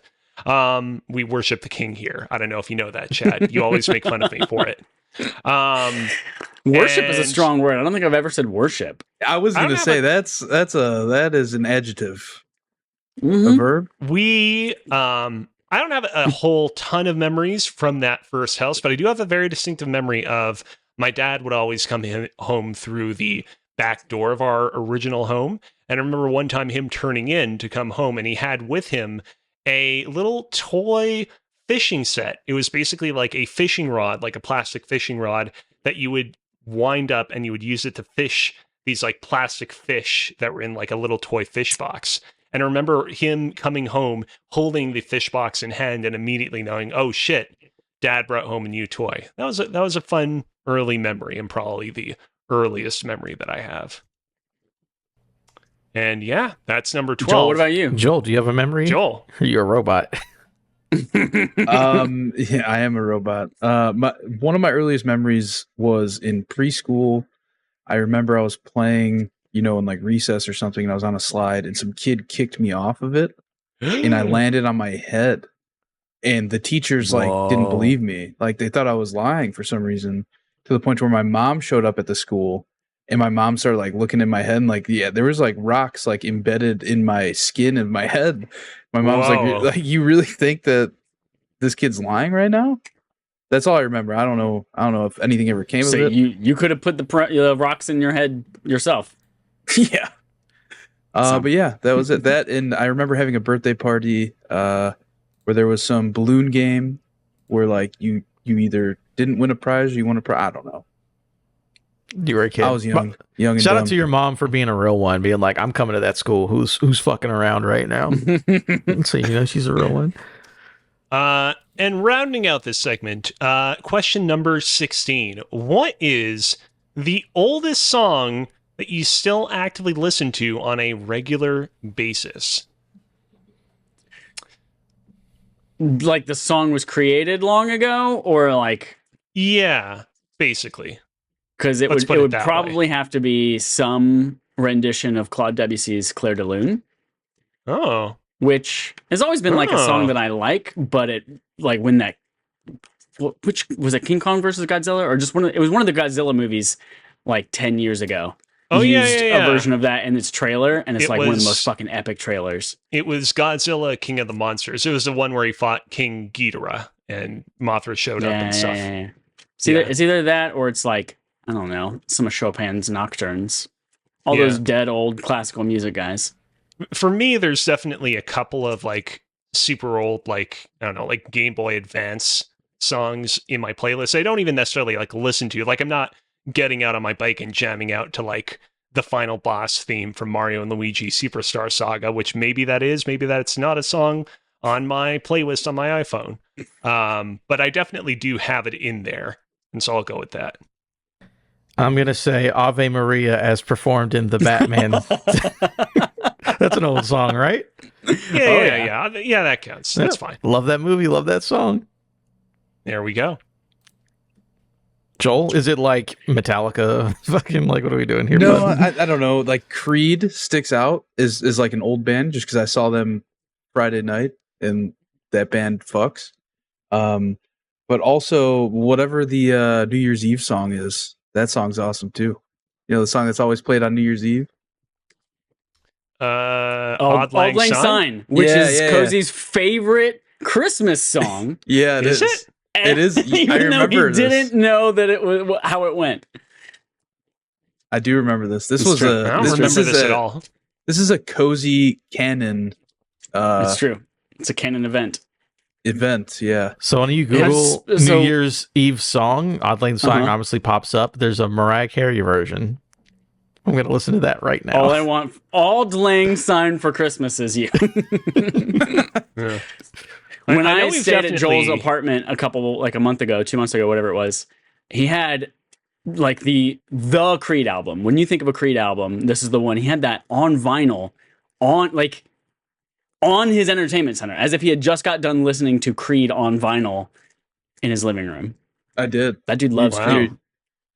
We worship the king here. I don't know if you know that, Chad. You always make fun of me for it. Worship is a and- strong word. I don't think I've ever said worship. I was I going don't to say have that is an adjective. A Mhm. verb? We I don't have a whole ton of memories from that first house, but I do have a very distinctive memory of my dad would always come home through the back door of our original home. And I remember one time him turning in to come home, and he had with him a little toy fishing set. It was basically like a fishing rod, like a plastic fishing rod that you would wind up and you would use it to fish these like plastic fish that were in like a little toy fish box. And I remember him coming home, holding the fish box in hand and immediately knowing, oh shit, dad brought home a new toy. That was a fun early memory, and probably the earliest memory that I have. And yeah, that's number 12. Joel, what about you? Joel, do you have a memory? Joel? Or you're a robot. Yeah, I am a robot. One of my earliest memories was in preschool. I remember I was playing, in like recess or something, and I was on a slide, and some kid kicked me off of it, and I landed on my head. And the teachers didn't believe me. Like they thought I was lying for some reason, to the point where my mom showed up at the school, and my mom started looking in my head, and yeah, there was rocks embedded in my skin of my head. My mom's Whoa. you really think that this kid's lying right now? That's all I remember. I don't know if anything ever came So of it. you could have put the rocks in your head yourself. Yeah. But yeah, that was it. That, and I remember having a birthday party where there was some balloon game where you either didn't win a prize or you won a prize. I don't know. You were a kid. I was young, But young and shout out dumb. to your mom for being a real one, being like, I'm coming to that school. Who's fucking around right now? So you know she's a real one. And rounding out this segment, question number 16. What is the oldest song that you still actively listen to on a regular basis? Like the song was created long ago, or like Yeah, basically. because it Let's would put it it would that probably have to be some rendition of Claude Debussy's "Clair de Lune," Oh. which has always been like a song Oh. that I like, but it like when that which was it King Kong versus Godzilla or just it was one of the Godzilla movies like 10 years ago. Oh, yeah, Used yeah. a version of that in its trailer, and it's It like one of the was- most fucking epic trailers. It was Godzilla, King of the Monsters. It was the one where he fought King Ghidorah and Mothra showed up and stuff. Yeah. Yeah. It's either that or it's like, I don't know, some of Chopin's nocturnes. All Yeah. those dead old classical music guys. For me, there's definitely a couple of like super old, like, I don't know, like Game Boy Advance songs in my playlist. I don't even necessarily like listen to. Like, I'm not getting out on my bike and jamming out to like the final boss theme from Mario and Luigi Superstar Saga, which maybe that is, maybe that's not a song on my playlist on my iPhone. But I definitely do have it in there. And so I'll go with that. I'm gonna say Ave Maria as performed in the Batman. That's an old song, right? Yeah, that counts. That's fine. Love that movie. Love that song. There we go. Joel, is it like Metallica? Fucking like, what are we doing here? No, bud? I don't know. Like Creed sticks out is like an old band just because I saw them Friday night and that band fucks. But also whatever the New Year's Eve song is, that song's awesome too. You know the song that's always played on New Year's Eve. Auld Lang Lang Syne? Syne, which Yeah, is yeah, yeah. Cozy's favorite Christmas song. Yeah, Is it? It is. Even I though remember he this. didn't know that it was how it went. I do remember this. This It's was true. I a don't this, remember is this a, at all. This is a cozy canon It's true. It's a canon event. event. Yeah. So when you Google Yes, so- New Year's Eve song, Auld Lang Syne Uh-huh. obviously pops up. There's a Mariah Carey version. I'm gonna listen to that right now. All I want, Auld Lang Syne for Christmas is you. Yeah. When I know I we've stayed at Joel's definitely- apartment a month ago, 2 months ago, whatever it was, he had like the Creed album. When you think of a Creed album, this is the one. He had that on vinyl, on his entertainment center, as if he had just got done listening to Creed on vinyl in his living room. I did. That dude loves Wow. Creed.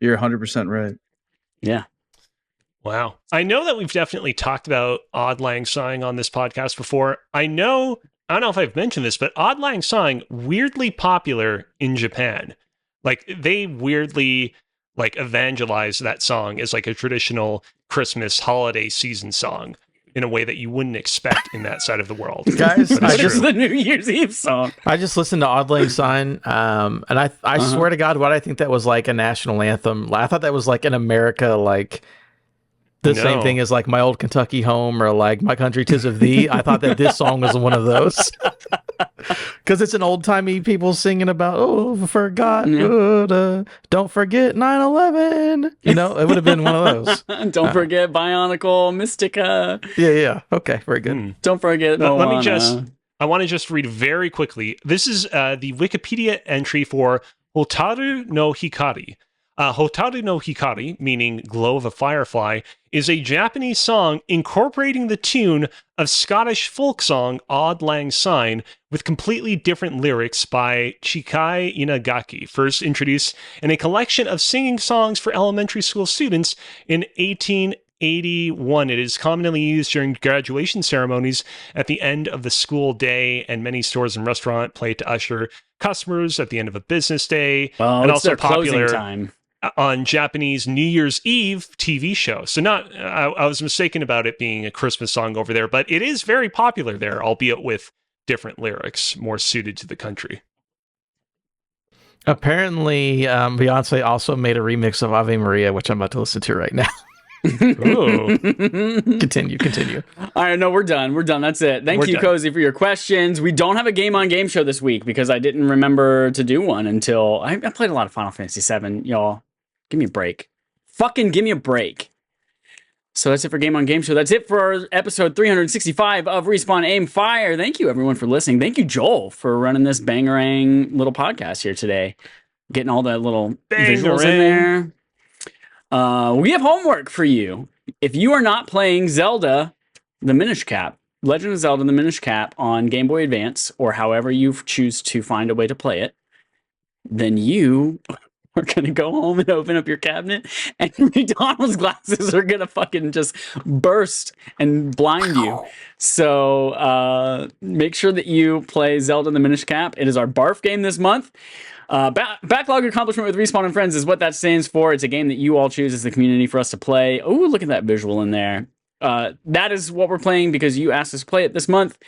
You're 100% right. Yeah. Wow. I know that we've definitely talked about Auld Lang Syne on this podcast before. I don't know if I've mentioned this, but Auld Lang Syne weirdly popular in Japan. Like they weirdly like evangelize that song as like a traditional Christmas holiday season song in a way that you wouldn't expect in that side of the world. Guys, But I it's This is true. the New Year's Eve song. I just listened to Auld Lang Syne, and I swear to God, what I think that was like a national anthem. I thought that was like in America, like the same No. thing as like My Old Kentucky Home or like My Country 'Tis of Thee. I thought that this song was one of those because it's an old timey people singing about forgot, don't forget 9/11. You know, it would have been one of those. Don't forget Bionicle Mystica. Yeah. Okay, very good. Hmm. Don't forget Let me Moana. I want to just read very quickly. This is the Wikipedia entry for Hotaru no Hikari. Hotaru no Hikari, meaning glow of a firefly, is a Japanese song incorporating the tune of Scottish folk song Auld Lang Syne with completely different lyrics by Chikai Inagaki, first introduced in a collection of singing songs for elementary school students in 1881. It is commonly used during graduation ceremonies at the end of the school day, and many stores and restaurants play it to usher customers at the end of a business day. Well, and it's also their closing popular time. on Japanese New Year's Eve TV show. So I was mistaken about it being a Christmas song over there, but it is very popular there, albeit with different lyrics, more suited to the country. Apparently, Beyonce also made a remix of Ave Maria, which I'm about to listen to right now. Ooh. Continue. All right, no, we're done. We're done. That's it. Thank We're you, done. Cozy, for your questions. We don't have a game on game show this week because I didn't remember to do one until I played a lot of Final Fantasy VII, y'all. Give me a break. Fucking give me a break. So that's it for Game on Game Show. That's it for episode 365 of Respawn Aim Fire. Thank you, everyone, for listening. Thank you, Joel, for running this bangerang little podcast here today. Getting all the little visuals in there. We have homework for you. If you are not playing Zelda, the Minish Cap, Legend of Zelda, the Minish Cap on Game Boy Advance, or however you choose to find a way to play it, then you are going to go home and open up your cabinet, and McDonald's glasses are going to fucking just burst and blind you. So make sure that you play Zelda the Minish Cap. It is our barf game this month. Backlog accomplishment with Respawn and Friends is what that stands for. It's a game that you all choose as the community for us to play. Oh, look at that visual in there. That is what we're playing because you asked us to play it this month.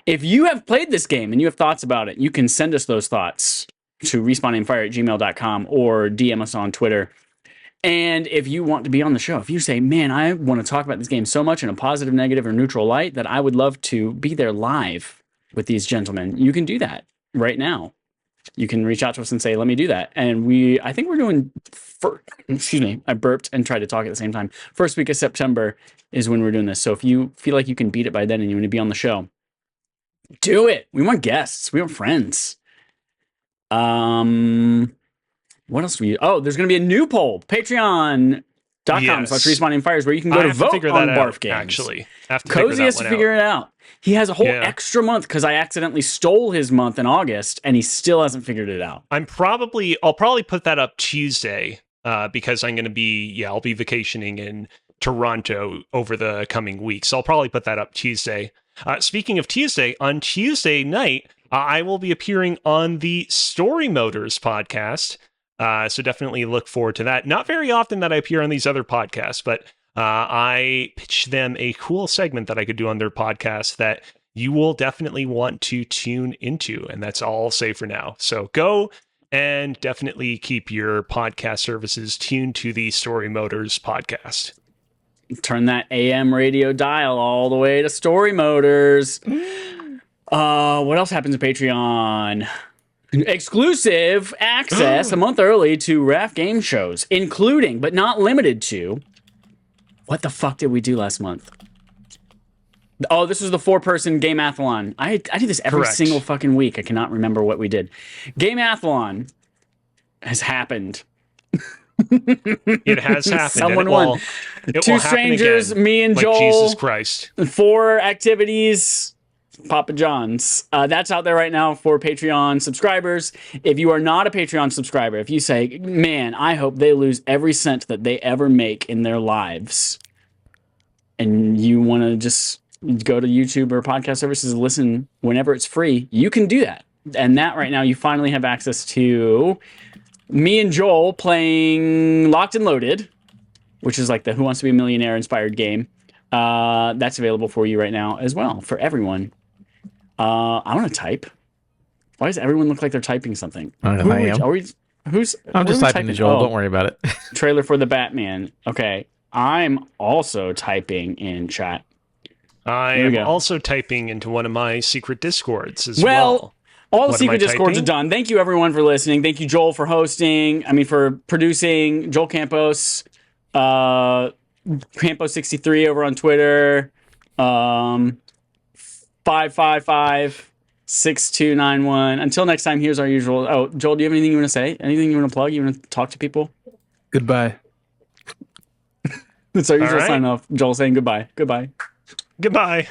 If you have played this game and you have thoughts about it, you can send us those thoughts to respawnaimfire@gmail.com or DM us on Twitter. And if you want to be on the show, if you say, man, I want to talk about this game so much in a positive, negative, or neutral light that I would love to be there live with these gentlemen, you can do that right now. You can reach out to us and say, let me do that. And I think we're doing, excuse me, I burped and tried to talk at the same time. First week of September is when we're doing this. So if you feel like you can beat it by then and you want to be on the show, do it. We want guests. We want friends. What else do we? Oh, there's going to be a new poll. Patreon.com/respawnaimfires where you can go to vote on barf games. Actually, I have to Cozy has to figure it out. He has a whole extra month because I accidentally stole his month in August, and he still hasn't figured it out. I'll probably put that up Tuesday because I'm going to be I'll be vacationing in Toronto over the coming weeks. So I'll probably put that up Tuesday. Speaking of Tuesday, on Tuesday night, I will be appearing on the Story Motors podcast. So definitely look forward to that. Not very often that I appear on these other podcasts, but I pitched them a cool segment that I could do on their podcast that you will definitely want to tune into. And that's all I'll say for now. So go and definitely keep your podcast services tuned to the Story Motors podcast. Turn that AM radio dial all the way to Story Motors. What else happens to Patreon? Exclusive access a month early to RAF game shows, including, but not limited to, what the fuck did we do last month? Oh, this was the 4-person Game-athlon. I do this every single fucking week. I cannot remember what we did. Game-athlon has happened. It has happened. Someone won. Two strangers, again, me and like Joel. Jesus Christ. 4 activities. Papa John's. That's out there right now for Patreon subscribers. If you are not a Patreon subscriber, if you say, man, I hope they lose every cent that they ever make in their lives, and you want to just go to YouTube or podcast services and listen whenever it's free, you can do that. And that right now, you finally have access to me and Joel playing Locked and Loaded, which is like the Who Wants to Be a Millionaire inspired game. That's available for you right now as well, for everyone. I want to type. Why does everyone look like they're typing something? I'm just typing to Joel. Don't worry about it. Trailer for the Batman. Okay. I'm also typing in chat. I am also typing into one of my secret Discords as well. All the secret Discords are done. Thank you, everyone, for listening. Thank you, Joel, for hosting. For producing. Joel Campos. Campos63 over on Twitter. 555-6291. Until next time, here's our usual. Oh, Joel, do you have anything you want to say? Anything you want to plug? You want to talk to people? Goodbye. That's our usual sign off. Joel saying goodbye. Goodbye. Goodbye.